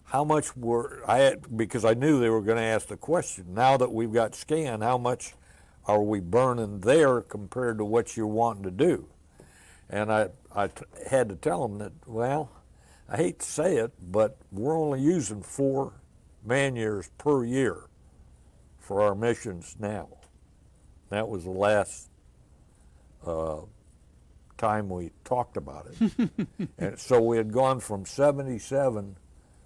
how much because I knew they were going to ask the question, now that we've got Scan, how much are we burning there compared to what you're wanting to do? And I had to tell them that, well, I hate to say it, but we're only using 4 man-years per year for our missions now. That was the last time we talked about it. And so we had gone from 77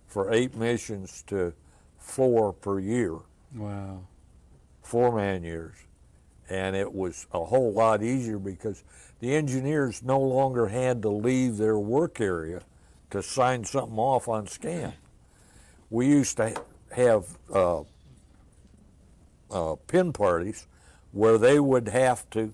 for 8 missions to 4 per year. Wow. 4 man-years. And it was a whole lot easier because the engineers no longer had to leave their work area to sign something off on Scan. We used to have pin parties where they would have to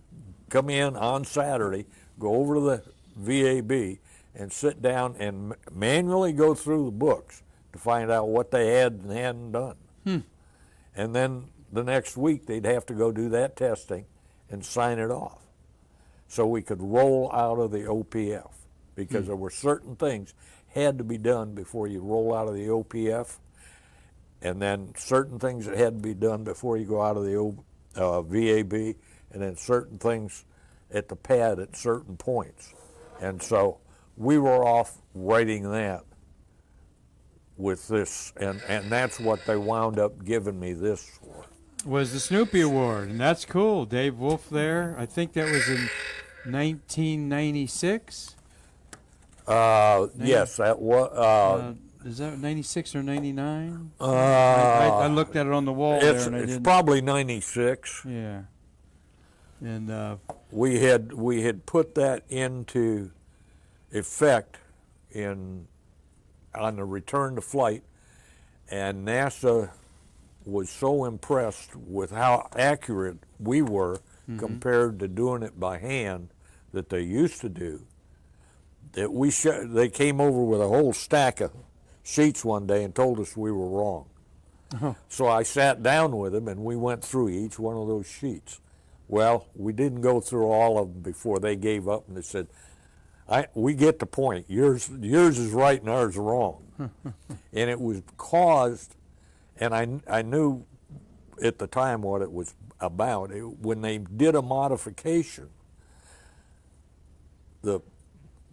come in on Saturday, go over to the VAB, and sit down and manually go through the books to find out what they had and hadn't done. And then the next week they'd have to go do that testing and sign it off so we could roll out of the OPF, because there were certain things had to be done before you roll out of the OPF, and then certain things that had to be done before you go out of the VAB, and then certain things at the pad at certain points. And so we were off writing that with this, and that's what they wound up giving me this for. Was the Snoopy Award, and that's cool. Dave Wolf there. I think that was in 1996. Yes, that was. Is that 96 or 99? I looked at it on the wall there, and I It's didn't. probably 96. Yeah. And We had put that into effect on the return to flight, and NASA was so impressed with how accurate we were compared to doing it by hand that they used to do, that they came over with a whole stack of sheets one day and told us we were wrong. So I sat down with them and we went through each one of those sheets. Well, we didn't go through all of them before they gave up, and they said, we get the point. Yours is right and ours is wrong. And it was caused, and I knew at the time what it was about. When they did a modification, the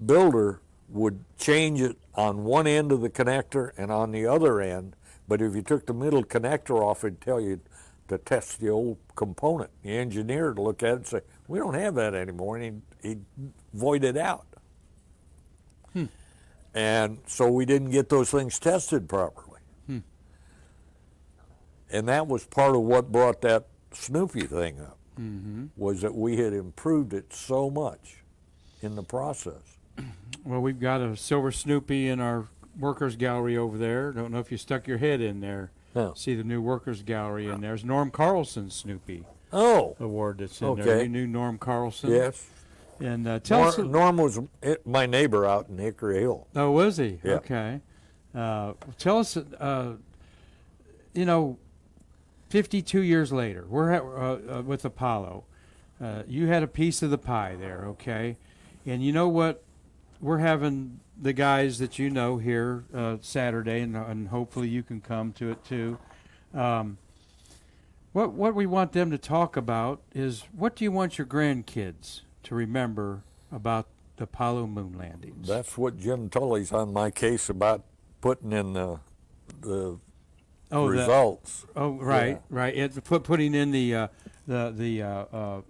builder would change it on one end of the connector and on the other end, but if you took the middle connector off, it'd tell you to test the old component. The engineer would look at it and say, we don't have that anymore, and he'd void it out. And so we didn't get those things tested properly. And that was part of what brought that Snoopy thing up, was that we had improved it so much in the process. well, we've got a silver Snoopy in our workers gallery over there. Don't know if you stuck your head in there. No. See the new workers gallery in there. There's Norm Carlson's Snoopy Oh, award that's in there. Okay. You knew Norm Carlson? yes. And tell us. Norm was my neighbor out in Hickory Hill. Oh, was he? Yeah. Okay. Tell us, 52 years later, we're with Apollo. You had a piece of the pie there, okay? And you know what? We're having the guys that you know here Saturday, and hopefully you can come to it too. What we want them to talk about is, what do you want your grandkids to remember about the Apollo moon landings? That's what Jim Tully's on my case about putting in the results. Right. It's putting in the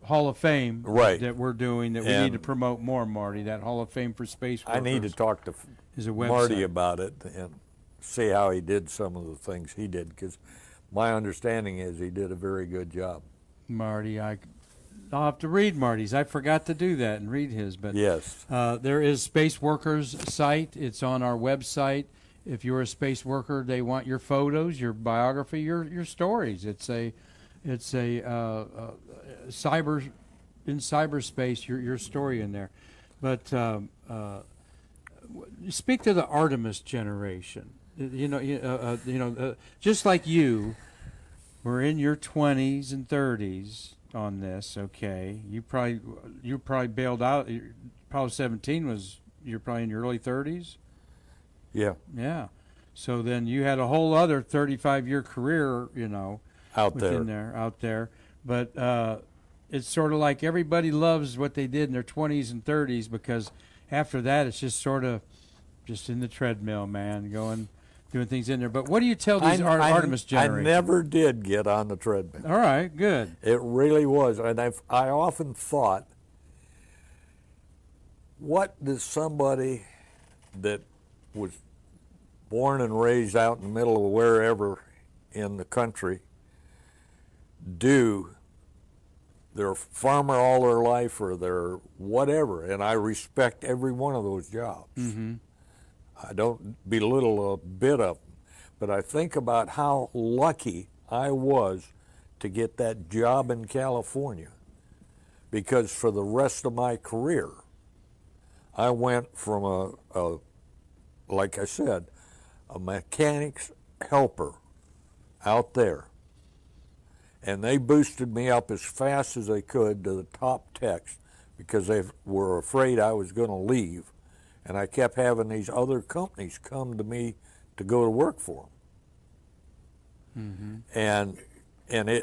Hall of Fame Right. that we're doing, that we need to promote more, Marty. That Hall of Fame for space workers. I need to talk to is a website. Marty about it and see how he did some of the things he did, because my understanding is he did a very good job. Marty, I'll have to read Marty's. I forgot to do that and read his. But Yes. there is Space Workers site. It's on our website. If you're a space worker, they want your photos, your biography, your stories. It's a cyberspace, your story in there. But speak to the Artemis generation. Just like you were in your 20s and 30s on this. Okay, you probably bailed out. Apollo 17 you're probably in your early 30s. Yeah. Yeah. So then you had a whole other 35-year career, Out within out there. But it's sort of like everybody loves what they did in their 20s and 30s, because after that it's just sort of just in the treadmill, man, doing things in there. But what do you tell these Artemis generation? I never did get on the treadmill. All right, good. It really was. And I often thought, what does somebody that was born and raised out in the middle of wherever in the country do? They're a farmer all their life, or they're whatever, and I respect every one of those jobs. I don't belittle a bit of them, but I think about how lucky I was to get that job in California, because for the rest of my career, I went from like I said, a mechanic's helper out there, and they boosted me up as fast as they could to the top techs because they were afraid I was going to leave, and I kept having these other companies come to me to go to work for them. And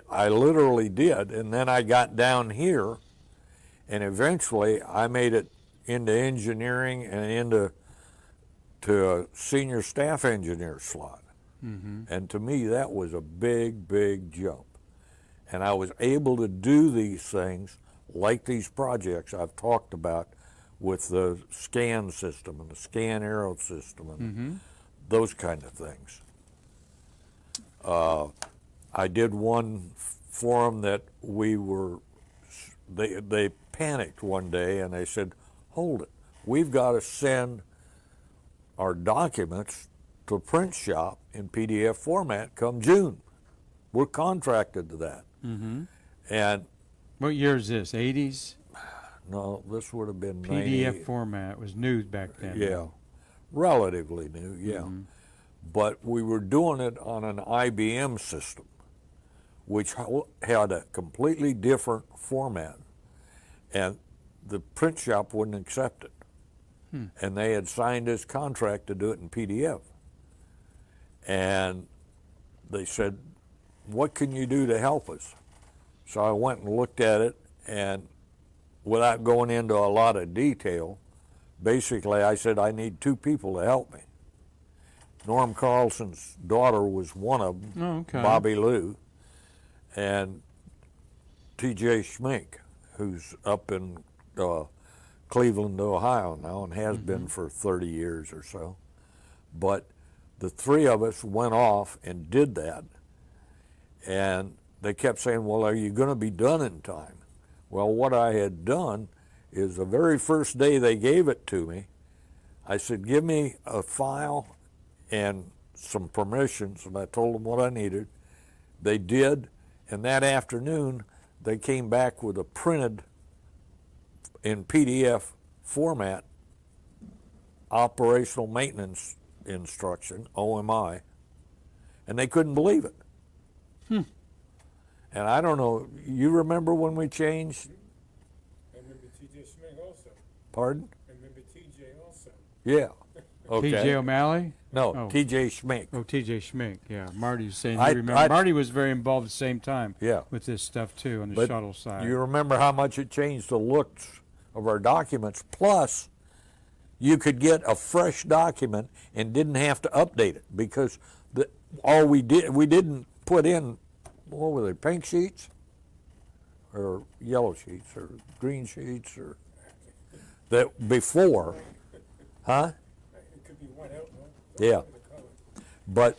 I literally did, and then I got down here, and eventually I made it into engineering and into a senior staff engineer slot. And to me, that was a big, big jump. And I was able to do these things like these projects I've talked about with the scan system and the scan arrow system and those kind of things. I did one for them that they panicked one day and they said, hold it, we've got to send our documents to a print shop in PDF format come June. We're contracted to that. And What year is this? 80s? no, this would have been PDF format was new back then. Yeah, relatively new, yeah. But we were doing it on an IBM system, which had a completely different format, and the print shop wouldn't accept it. And they had signed this contract to do it in PDF. And they said, what can you do to help us? So I went and looked at it, and without going into a lot of detail, basically I said I need 2 people to help me. Norm Carlson's daughter was one of them, Oh, okay. Bobby Lou, and T.J. Schmink, who's up in Cleveland, Ohio now, and has been for 30 years or so. But the 3 of us went off and did that, and they kept saying, well, are you going to be done in time? Well, what I had done is the very first day they gave it to me, I said, give me a file and some permissions, and I told them what I needed. They did, and that afternoon they came back with a printed in PDF format operational maintenance instruction, OMI, and they couldn't believe it. And I don't know, you remember when we changed? I remember T.J. Schmink also. Pardon? I remember T.J. also. Yeah. Okay. T.J. O'Malley? No, Oh. T.J. Schmink. Oh, T.J. Schmink, yeah. Marty was saying I- he remember. I- Marty was very involved at the same time Yeah. with this stuff, too, on the But shuttle side. you remember how much it changed the looks of our documents? Plus, you could get a fresh document and didn't have to update it because we didn't put in, what were they, pink sheets? Or yellow sheets or green sheets or that before, huh? It could be one out, one. Yeah. But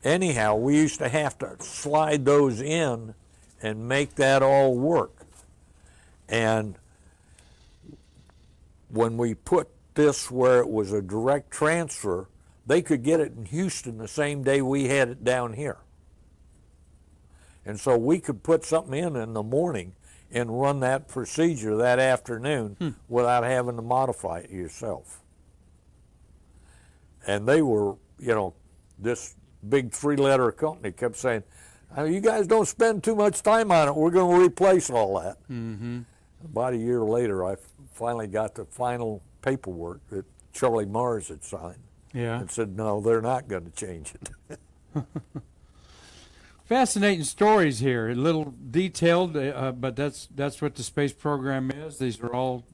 anyhow, we used to have to slide those in and make that all work. And when we put this where it was a direct transfer, they could get it in Houston the same day we had it down here. And so we could put something in the morning and run that procedure that afternoon without having to modify it yourself. And they were, this big 3-letter company kept saying, "Oh, you guys don't spend too much time on it. We're going to replace all that." About a year later, I finally got the final paperwork that Charlie Mars had signed Yeah. and said, no, they're not going to change it. Fascinating stories here. A little detailed, but that's what the space program is. These are all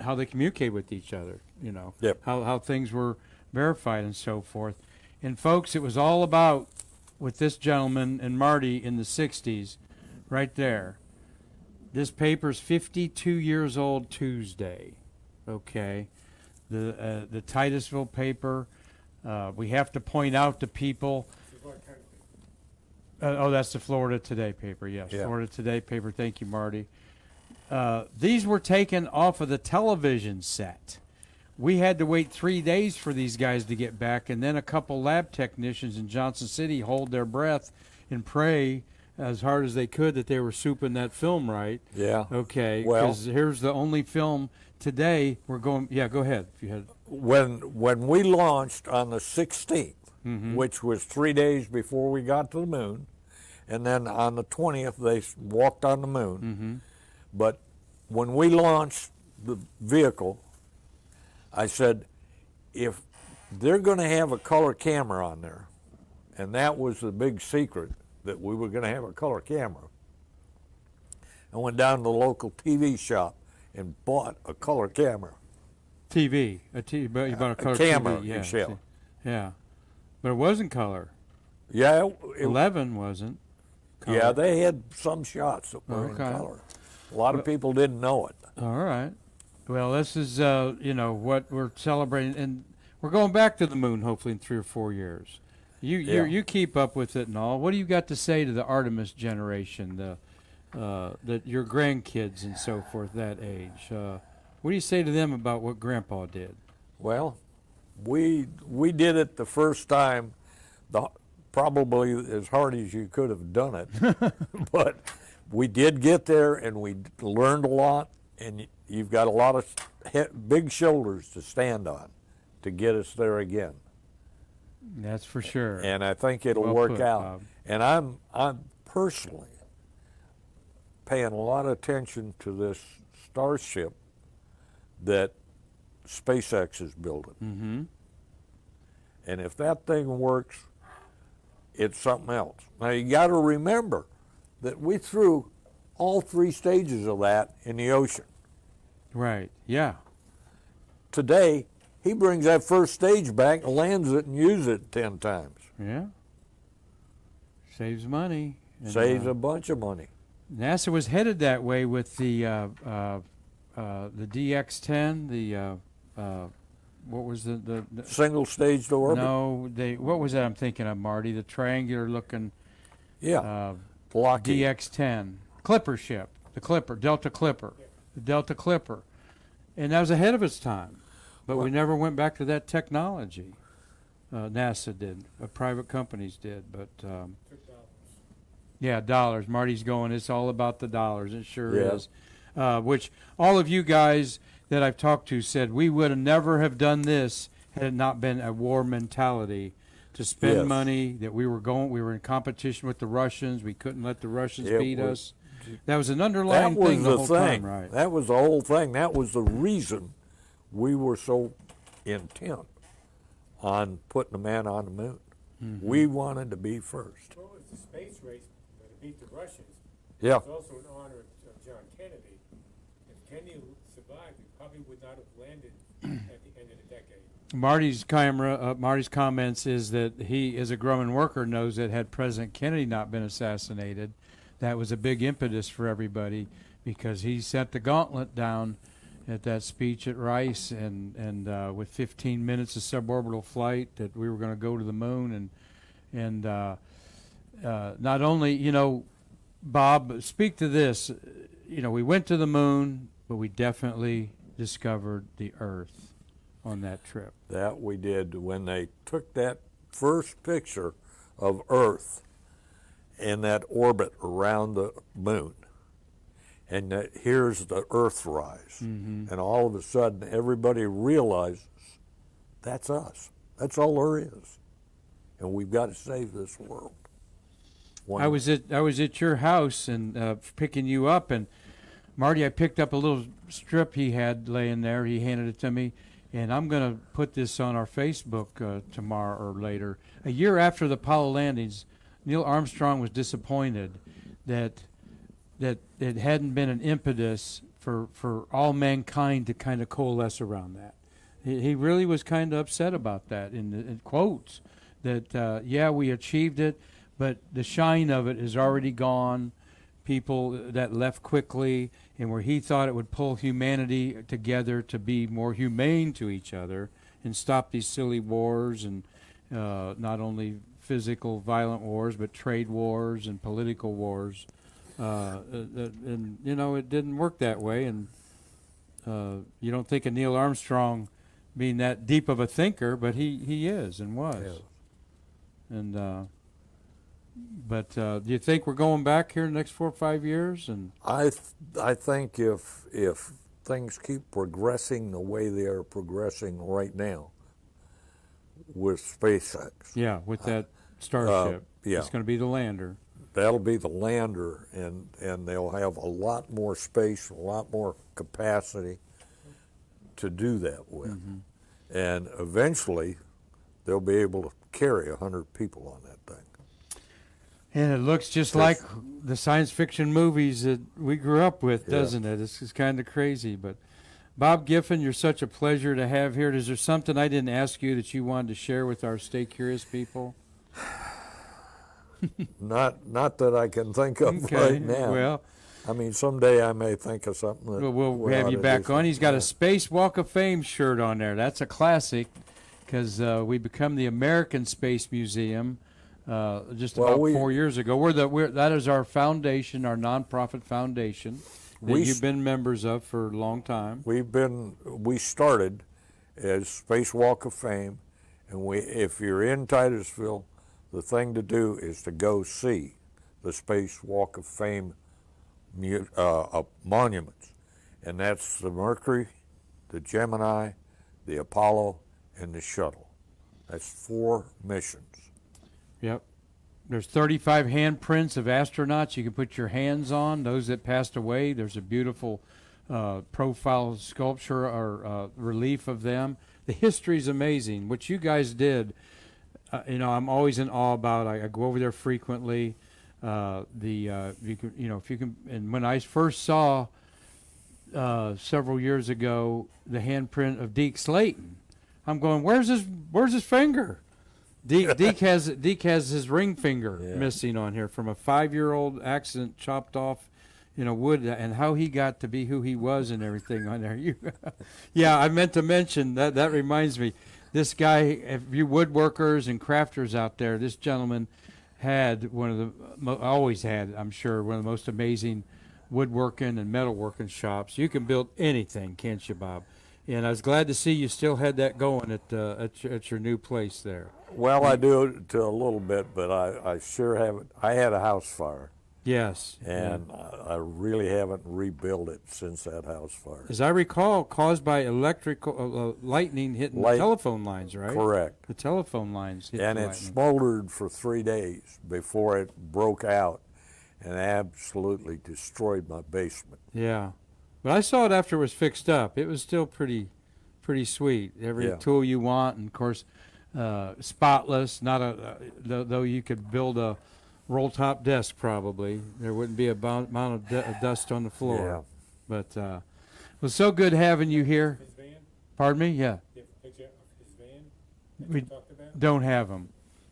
how they communicate with each other, Yep. how things were verified and so forth. And folks, it was all about with this gentleman and Marty in the 60s right there. This paper's 52 years old Tuesday, okay? The Titusville paper, we have to point out to people. That's the Florida Today paper, yes. Yeah. Florida Today paper, thank you, Marty. These were taken off of the television set. We had to wait 3 days for these guys to get back, and then a couple lab technicians in Johnson City hold their breath and pray as hard as they could that they were souping that film right. Yeah. Okay, Well, because here's the only film today we're going, yeah, go ahead if you had. when we launched on the 16th, which was 3 days before we got to the moon, and then on the 20th they walked on the moon. But when we launched the vehicle, I said, if they're going to have a color camera on there, and that was the big secret, that we were going to have a color camera, I went down to the local TV shop and bought a color camera. TV. You bought a color camera, TV. Yeah. Michelle. Yeah. But it wasn't color. Yeah, 11 wasn't color. yeah, they had some shots that were Okay. in color. A lot of people didn't know it. All right. Well, this is, what we're celebrating. And we're going back to the moon, hopefully, in 3 or 4 years. You keep up with it and all. What do you got to say to the Artemis generation, your grandkids and so forth, that age? What do you say to them about what Grandpa did? Well, we did it the first time, probably as hard as you could have done it. But we did get there, and we learned a lot, and you've got a lot of big shoulders to stand on to get us there again. That's for sure. And I think it'll Well work put, out. Bob. And I'm personally paying a lot of attention to this Starship that SpaceX is building. Mm-hmm. And if that thing works, it's something else. Now you got to remember that we threw all 3 stages of that in the ocean. Right. Yeah. Today, he brings that first stage back, lands it, and uses it 10 times. Yeah. Saves money. And, Saves a bunch of money. NASA was headed that way with the DX-10. What was the Single stage to orbit? no? What was that? I'm thinking of, Marty. The triangular looking. Yeah. Lockheed. DX-10 Clipper ship, the Delta Clipper, and that was ahead of its time. But we never went back to that technology. NASA did, private companies did, but yeah, dollars. Marty's going, it's all about the dollars. It sure Yeah. is. Which all of you guys that I've talked to said we would have never have done this had it not been a war mentality to spend Yes. money, that we were in competition with the Russians. We couldn't let the Russians It beat was- us. That was an underlying That was thing the whole thing. time, right? That was the whole thing. That was the reason we were so intent on putting a man on the moon. Mm-hmm. We wanted to be first. What was the space race to beat the Russians? Yeah. It was also in honor of John Kennedy. If Kennedy survived, he probably would not have landed at the end of the decade. Marty's comments is that he, as a Grumman worker, knows that had President Kennedy not been assassinated, that was a big impetus for everybody, because he sent the gauntlet down at that speech at Rice, and with 15 minutes of suborbital flight, that we were going to go to the moon, and not only, Bob, speak to this. We went to the moon, but we definitely discovered the Earth on that trip. That we did when they took that first picture of Earth in that orbit around the moon. And that here's the Earth rise. Mm-hmm. And all of a sudden, everybody realizes that's us. That's all there is. And we've got to save this world. I was at your house and picking you up, and Marty, I picked up a little strip he had laying there. He handed it to me, and I'm going to put this on our Facebook tomorrow or later. A year after the Apollo landings, Neil Armstrong was disappointed that it hadn't been an impetus for all mankind to kind of coalesce around that. He really was kind of upset about that in quotes, that, we achieved it, but the shine of it is already gone. People that left quickly, and where he thought it would pull humanity together to be more humane to each other and stop these silly wars, and not only physical violent wars, but trade wars and political wars. And it didn't work that way. And you don't think of Neil Armstrong being that deep of a thinker, but he is and was. Yeah. And but do you think we're going back here in the next 4 or 5 years? And I think if things keep progressing the way they are progressing right now with SpaceX. Yeah, with that Starship. yeah. It's going to be the lander. That'll be the lander, and they'll have a lot more space, a lot more capacity to do that with. And eventually, they'll be able to carry 100 people on that thing. And it looks just like the science fiction movies that we grew up with, Yeah. doesn't it? It's kind of crazy. But Bob Giffin, you're such a pleasure to have here. Is there something I didn't ask you that you wanted to share with our Stay Curious people? Not that I can think of Okay, right now. well, I mean, someday I may think of something that we'll we have ought you to back do on. He's got a something. Space Walk of Fame shirt on there. That's a classic because we become the American Space Museum just Well, about we- 4 years ago. That is our foundation, our nonprofit foundation that We you've s- been members of for a long time. We started as Space Walk of Fame, and if you're in Titusville, the thing to do is to go see the Space Walk of Fame monuments, and that's the Mercury, the Gemini, the Apollo, and the Shuttle. That's 4 missions. Yep. There's 35 handprints of astronauts you can put your hands on, those that passed away. There's a beautiful profile sculpture or relief of them. The history is amazing. What you guys did, I'm always in awe about. I go over there frequently. If you can, and when I first saw several years ago the handprint of Deke Slayton, I'm going, where's his finger? Deke has his ring finger missing on here from a 5-year-old accident, chopped off, wood, and how he got to be who he was and everything on there. Yeah, I meant to mention that. That reminds me, this guy, if you woodworkers and crafters out there, this gentleman had always had, I'm sure, one of the most amazing woodworking and metalworking shops. You can build anything, can't you, Bob? And I was glad to see you still had that going at your new place there. Well, I do to a little bit, but I sure haven't. I had a house fire, Yes. and I really haven't rebuilt it since that house fire. As I recall, caused by electrical lightning hitting the telephone lines, right? Correct. The telephone lines hit And the it lightning. smoldered for 3 days before it broke out and absolutely destroyed my basement. Yeah. But I saw it after it was fixed up. It was still pretty sweet. Every Yeah. tool you want, and of course, spotless. Not though you could build a roll-top desk probably. There wouldn't be a amount of dust on the floor. Yeah. But it was so good having you here. His van, Pardon me? Yeah. you have a picture of his van that We you talked about? don't have them.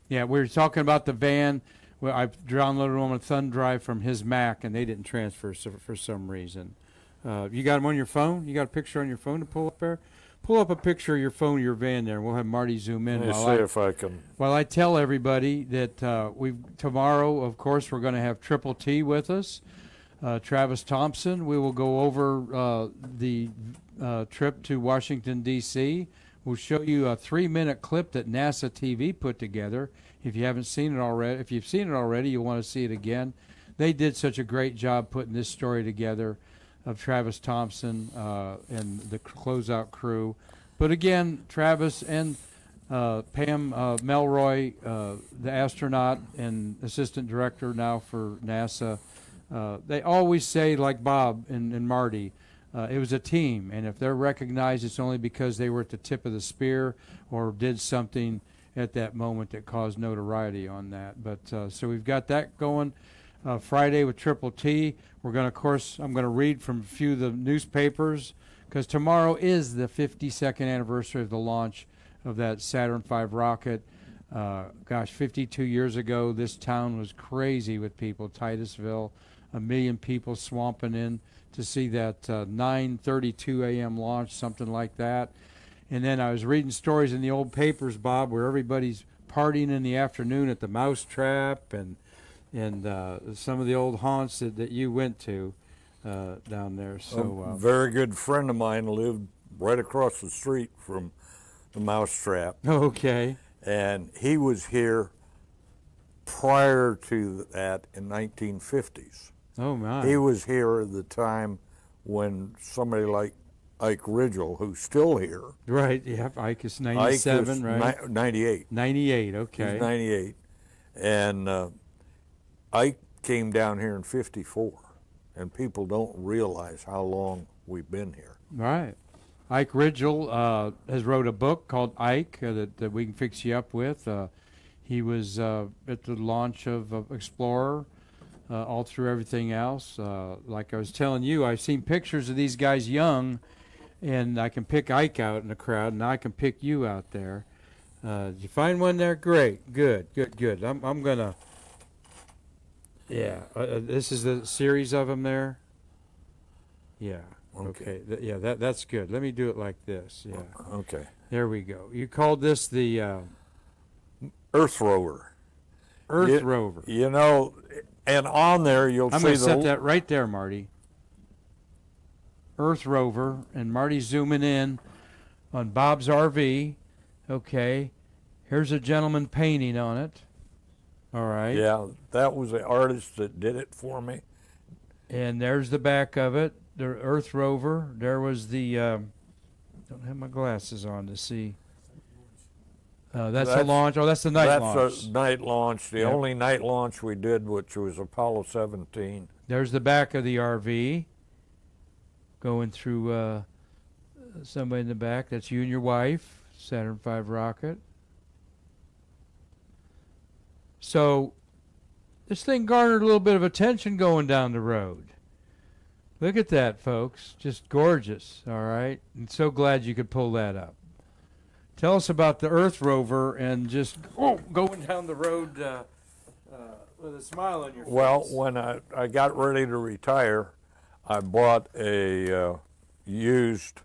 Yeah, we were talking about the van. Well, I downloaded them on a thumb drive from his Mac, and they didn't transfer for some reason. You got them on your phone? You got a picture on your phone to pull up there? Pull up a picture of your phone of your van there, and we'll have Marty zoom in. Let me see if I can. Well, I tell everybody that tomorrow, of course, we're going to have Triple T with us, Travis Thompson. We will go over the trip to Washington, D.C. We'll show you a 3-minute clip that NASA TV put together. If you haven't seen it already, if you've seen it already, you'll want to see it again. They did such a great job putting this story together of Travis Thompson and the closeout crew. But again, Travis and Pam Melroy, the astronaut and assistant director now for NASA, they always say, like Bob and Marty, it was a team, and if they're recognized, it's only because they were at the tip of the spear or did something at that moment that caused notoriety on that. But so we've got that going Friday with Triple T. We're going to, of course, I'm going to read from a few of the newspapers because tomorrow is the 52nd anniversary of the launch of that Saturn V rocket. 52 years ago, this town was crazy with people. Titusville, 1 million people swamping in to see that 9:32 a.m. launch, something like that. And then I was reading stories in the old papers, Bob, where everybody's partying in the afternoon at the Mousetrap and some of the old haunts that you went to down there. So A very good friend of mine lived right across the street from the Mousetrap, okay. and he was here prior to that in 1950s. Oh my. He was here at the time when somebody like Ike Ridgel, who's still here. Right. Yep. Ike is Ike 97, is right? 98. 98. Okay. He's 98. And Ike came down here in 54. And people don't realize how long we've been here. Right. Ike Ridgel has wrote a book called Ike that we can fix you up with. He was at the launch of Explorer, all through everything else. Like I was telling you, I've seen pictures of these guys young, and I can pick Ike out in the crowd, and I can pick you out there. Did you find one there? Great. Good. I'm going to... Yeah. This is the series of them there? Yeah. Okay. That's good. Let me do it like this. Yeah. Okay. There we go. You called this the Earth Rover. Earth Rover. You know, and on there you'll I'm see going to set that right there, Marty. Earth Rover, and Marty's zooming in on Bob's RV. Okay. Here's a gentleman painting on it. All right. Yeah, that was the artist that did it for me. And there's the back of it, the Earth Rover. There was the, don't have my glasses on to see. That's the launch. Oh, that's the night launch. That's the night launch, the Yep. only night launch we did, which was Apollo 17. There's the back of the RV. Going through somebody in the back. That's you and your wife, Saturn V rocket. So this thing garnered a little bit of attention going down the road. Look at that, folks. Just gorgeous, all right? And so glad you could pull that up. Tell us about the Earth Rover and just going down the road with a smile on your face. Well, when I got ready to retire, I bought a used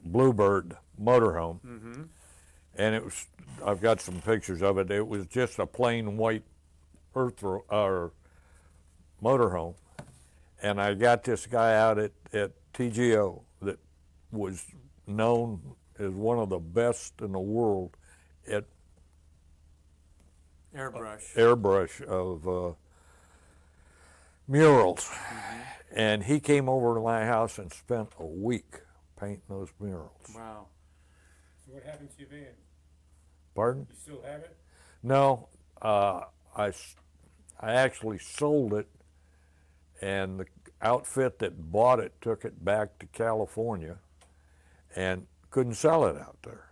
Bluebird motorhome. Mm-hmm. And it was, I've got some pictures of it. It was just a plain white motorhome. And I got this guy out at TGO that was known as one of the best in the world at airbrush of murals. Mm-hmm. And he came over to my house and spent a week painting those murals. Wow. So what happened to your van? Pardon? You still have it? No, I actually sold it, and the outfit that bought it took it back to California and couldn't sell it out there.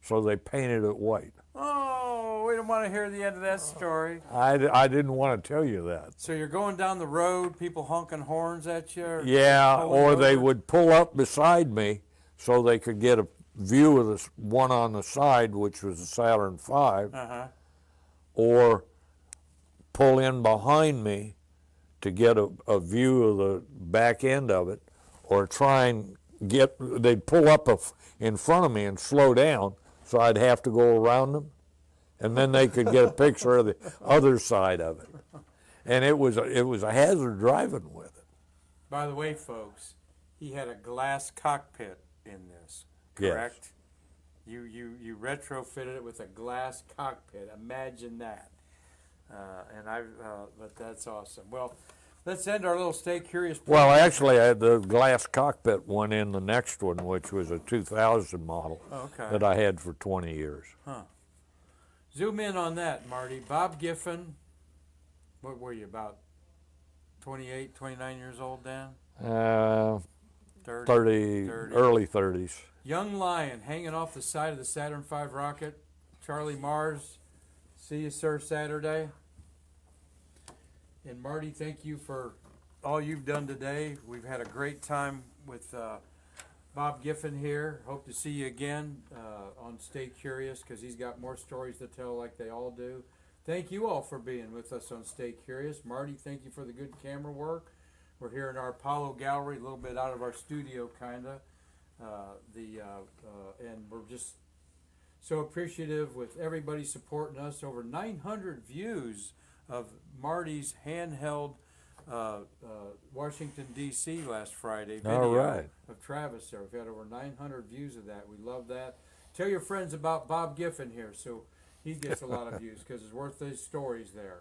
So they painted it white. Oh, we don't want to hear the end of that story. I didn't want to tell you that. So you're going down the road, people honking horns at you? Or Yeah, pulling or they over? would pull up beside me so they could get a view of this one on the side, which was a Saturn V, Uh-huh. or pull in behind me to get a view of the back end of it, or try and they'd pull up in front of me and slow down, so I'd have to go around them, and then they could get a picture of the other side of it. And it was a hazard driving with it. By the way, folks, he had a glass cockpit in this, Yes. correct? You retrofitted it with a glass cockpit. Imagine that. But that's awesome. Well, let's end our little Stay Curious. Well, actually, I had the glass cockpit one in the next one, which was a 2000 model Okay. that I had for 20 years. Zoom in on that, Marty. Bob Giffin, what were you, about 28, 29 years old then? 30, early 30s. Young lion hanging off the side of the Saturn V rocket. Charlie Mars, see you, sir, Saturday. And Marty, thank you for all you've done today. We've had a great time with Bob Giffin here. Hope to see you again on Stay Curious, because he's got more stories to tell like they all do. Thank you all for being with us on Stay Curious. Marty, thank you for the good camera work. We're here in our Apollo gallery, a little bit out of our studio, kind of. And we're just so appreciative with everybody supporting us. Over 900 views of Marty's handheld Washington, D.C. last Friday video All right. of Travis there. We've had over 900 views of that. We love that. Tell your friends about Bob Giffin here so he gets a lot of views, because it's worth those stories there.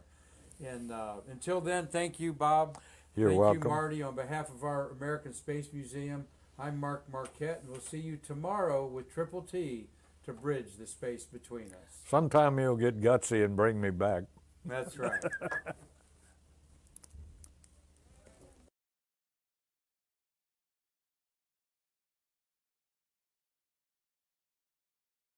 And until then, thank you, Bob. You're Thank welcome. you, Marty. On behalf of our American Space Museum, I'm Mark Marquette, and we'll see you tomorrow with Triple T to bridge the space between us. Sometime you'll get gutsy and bring me back. That's right.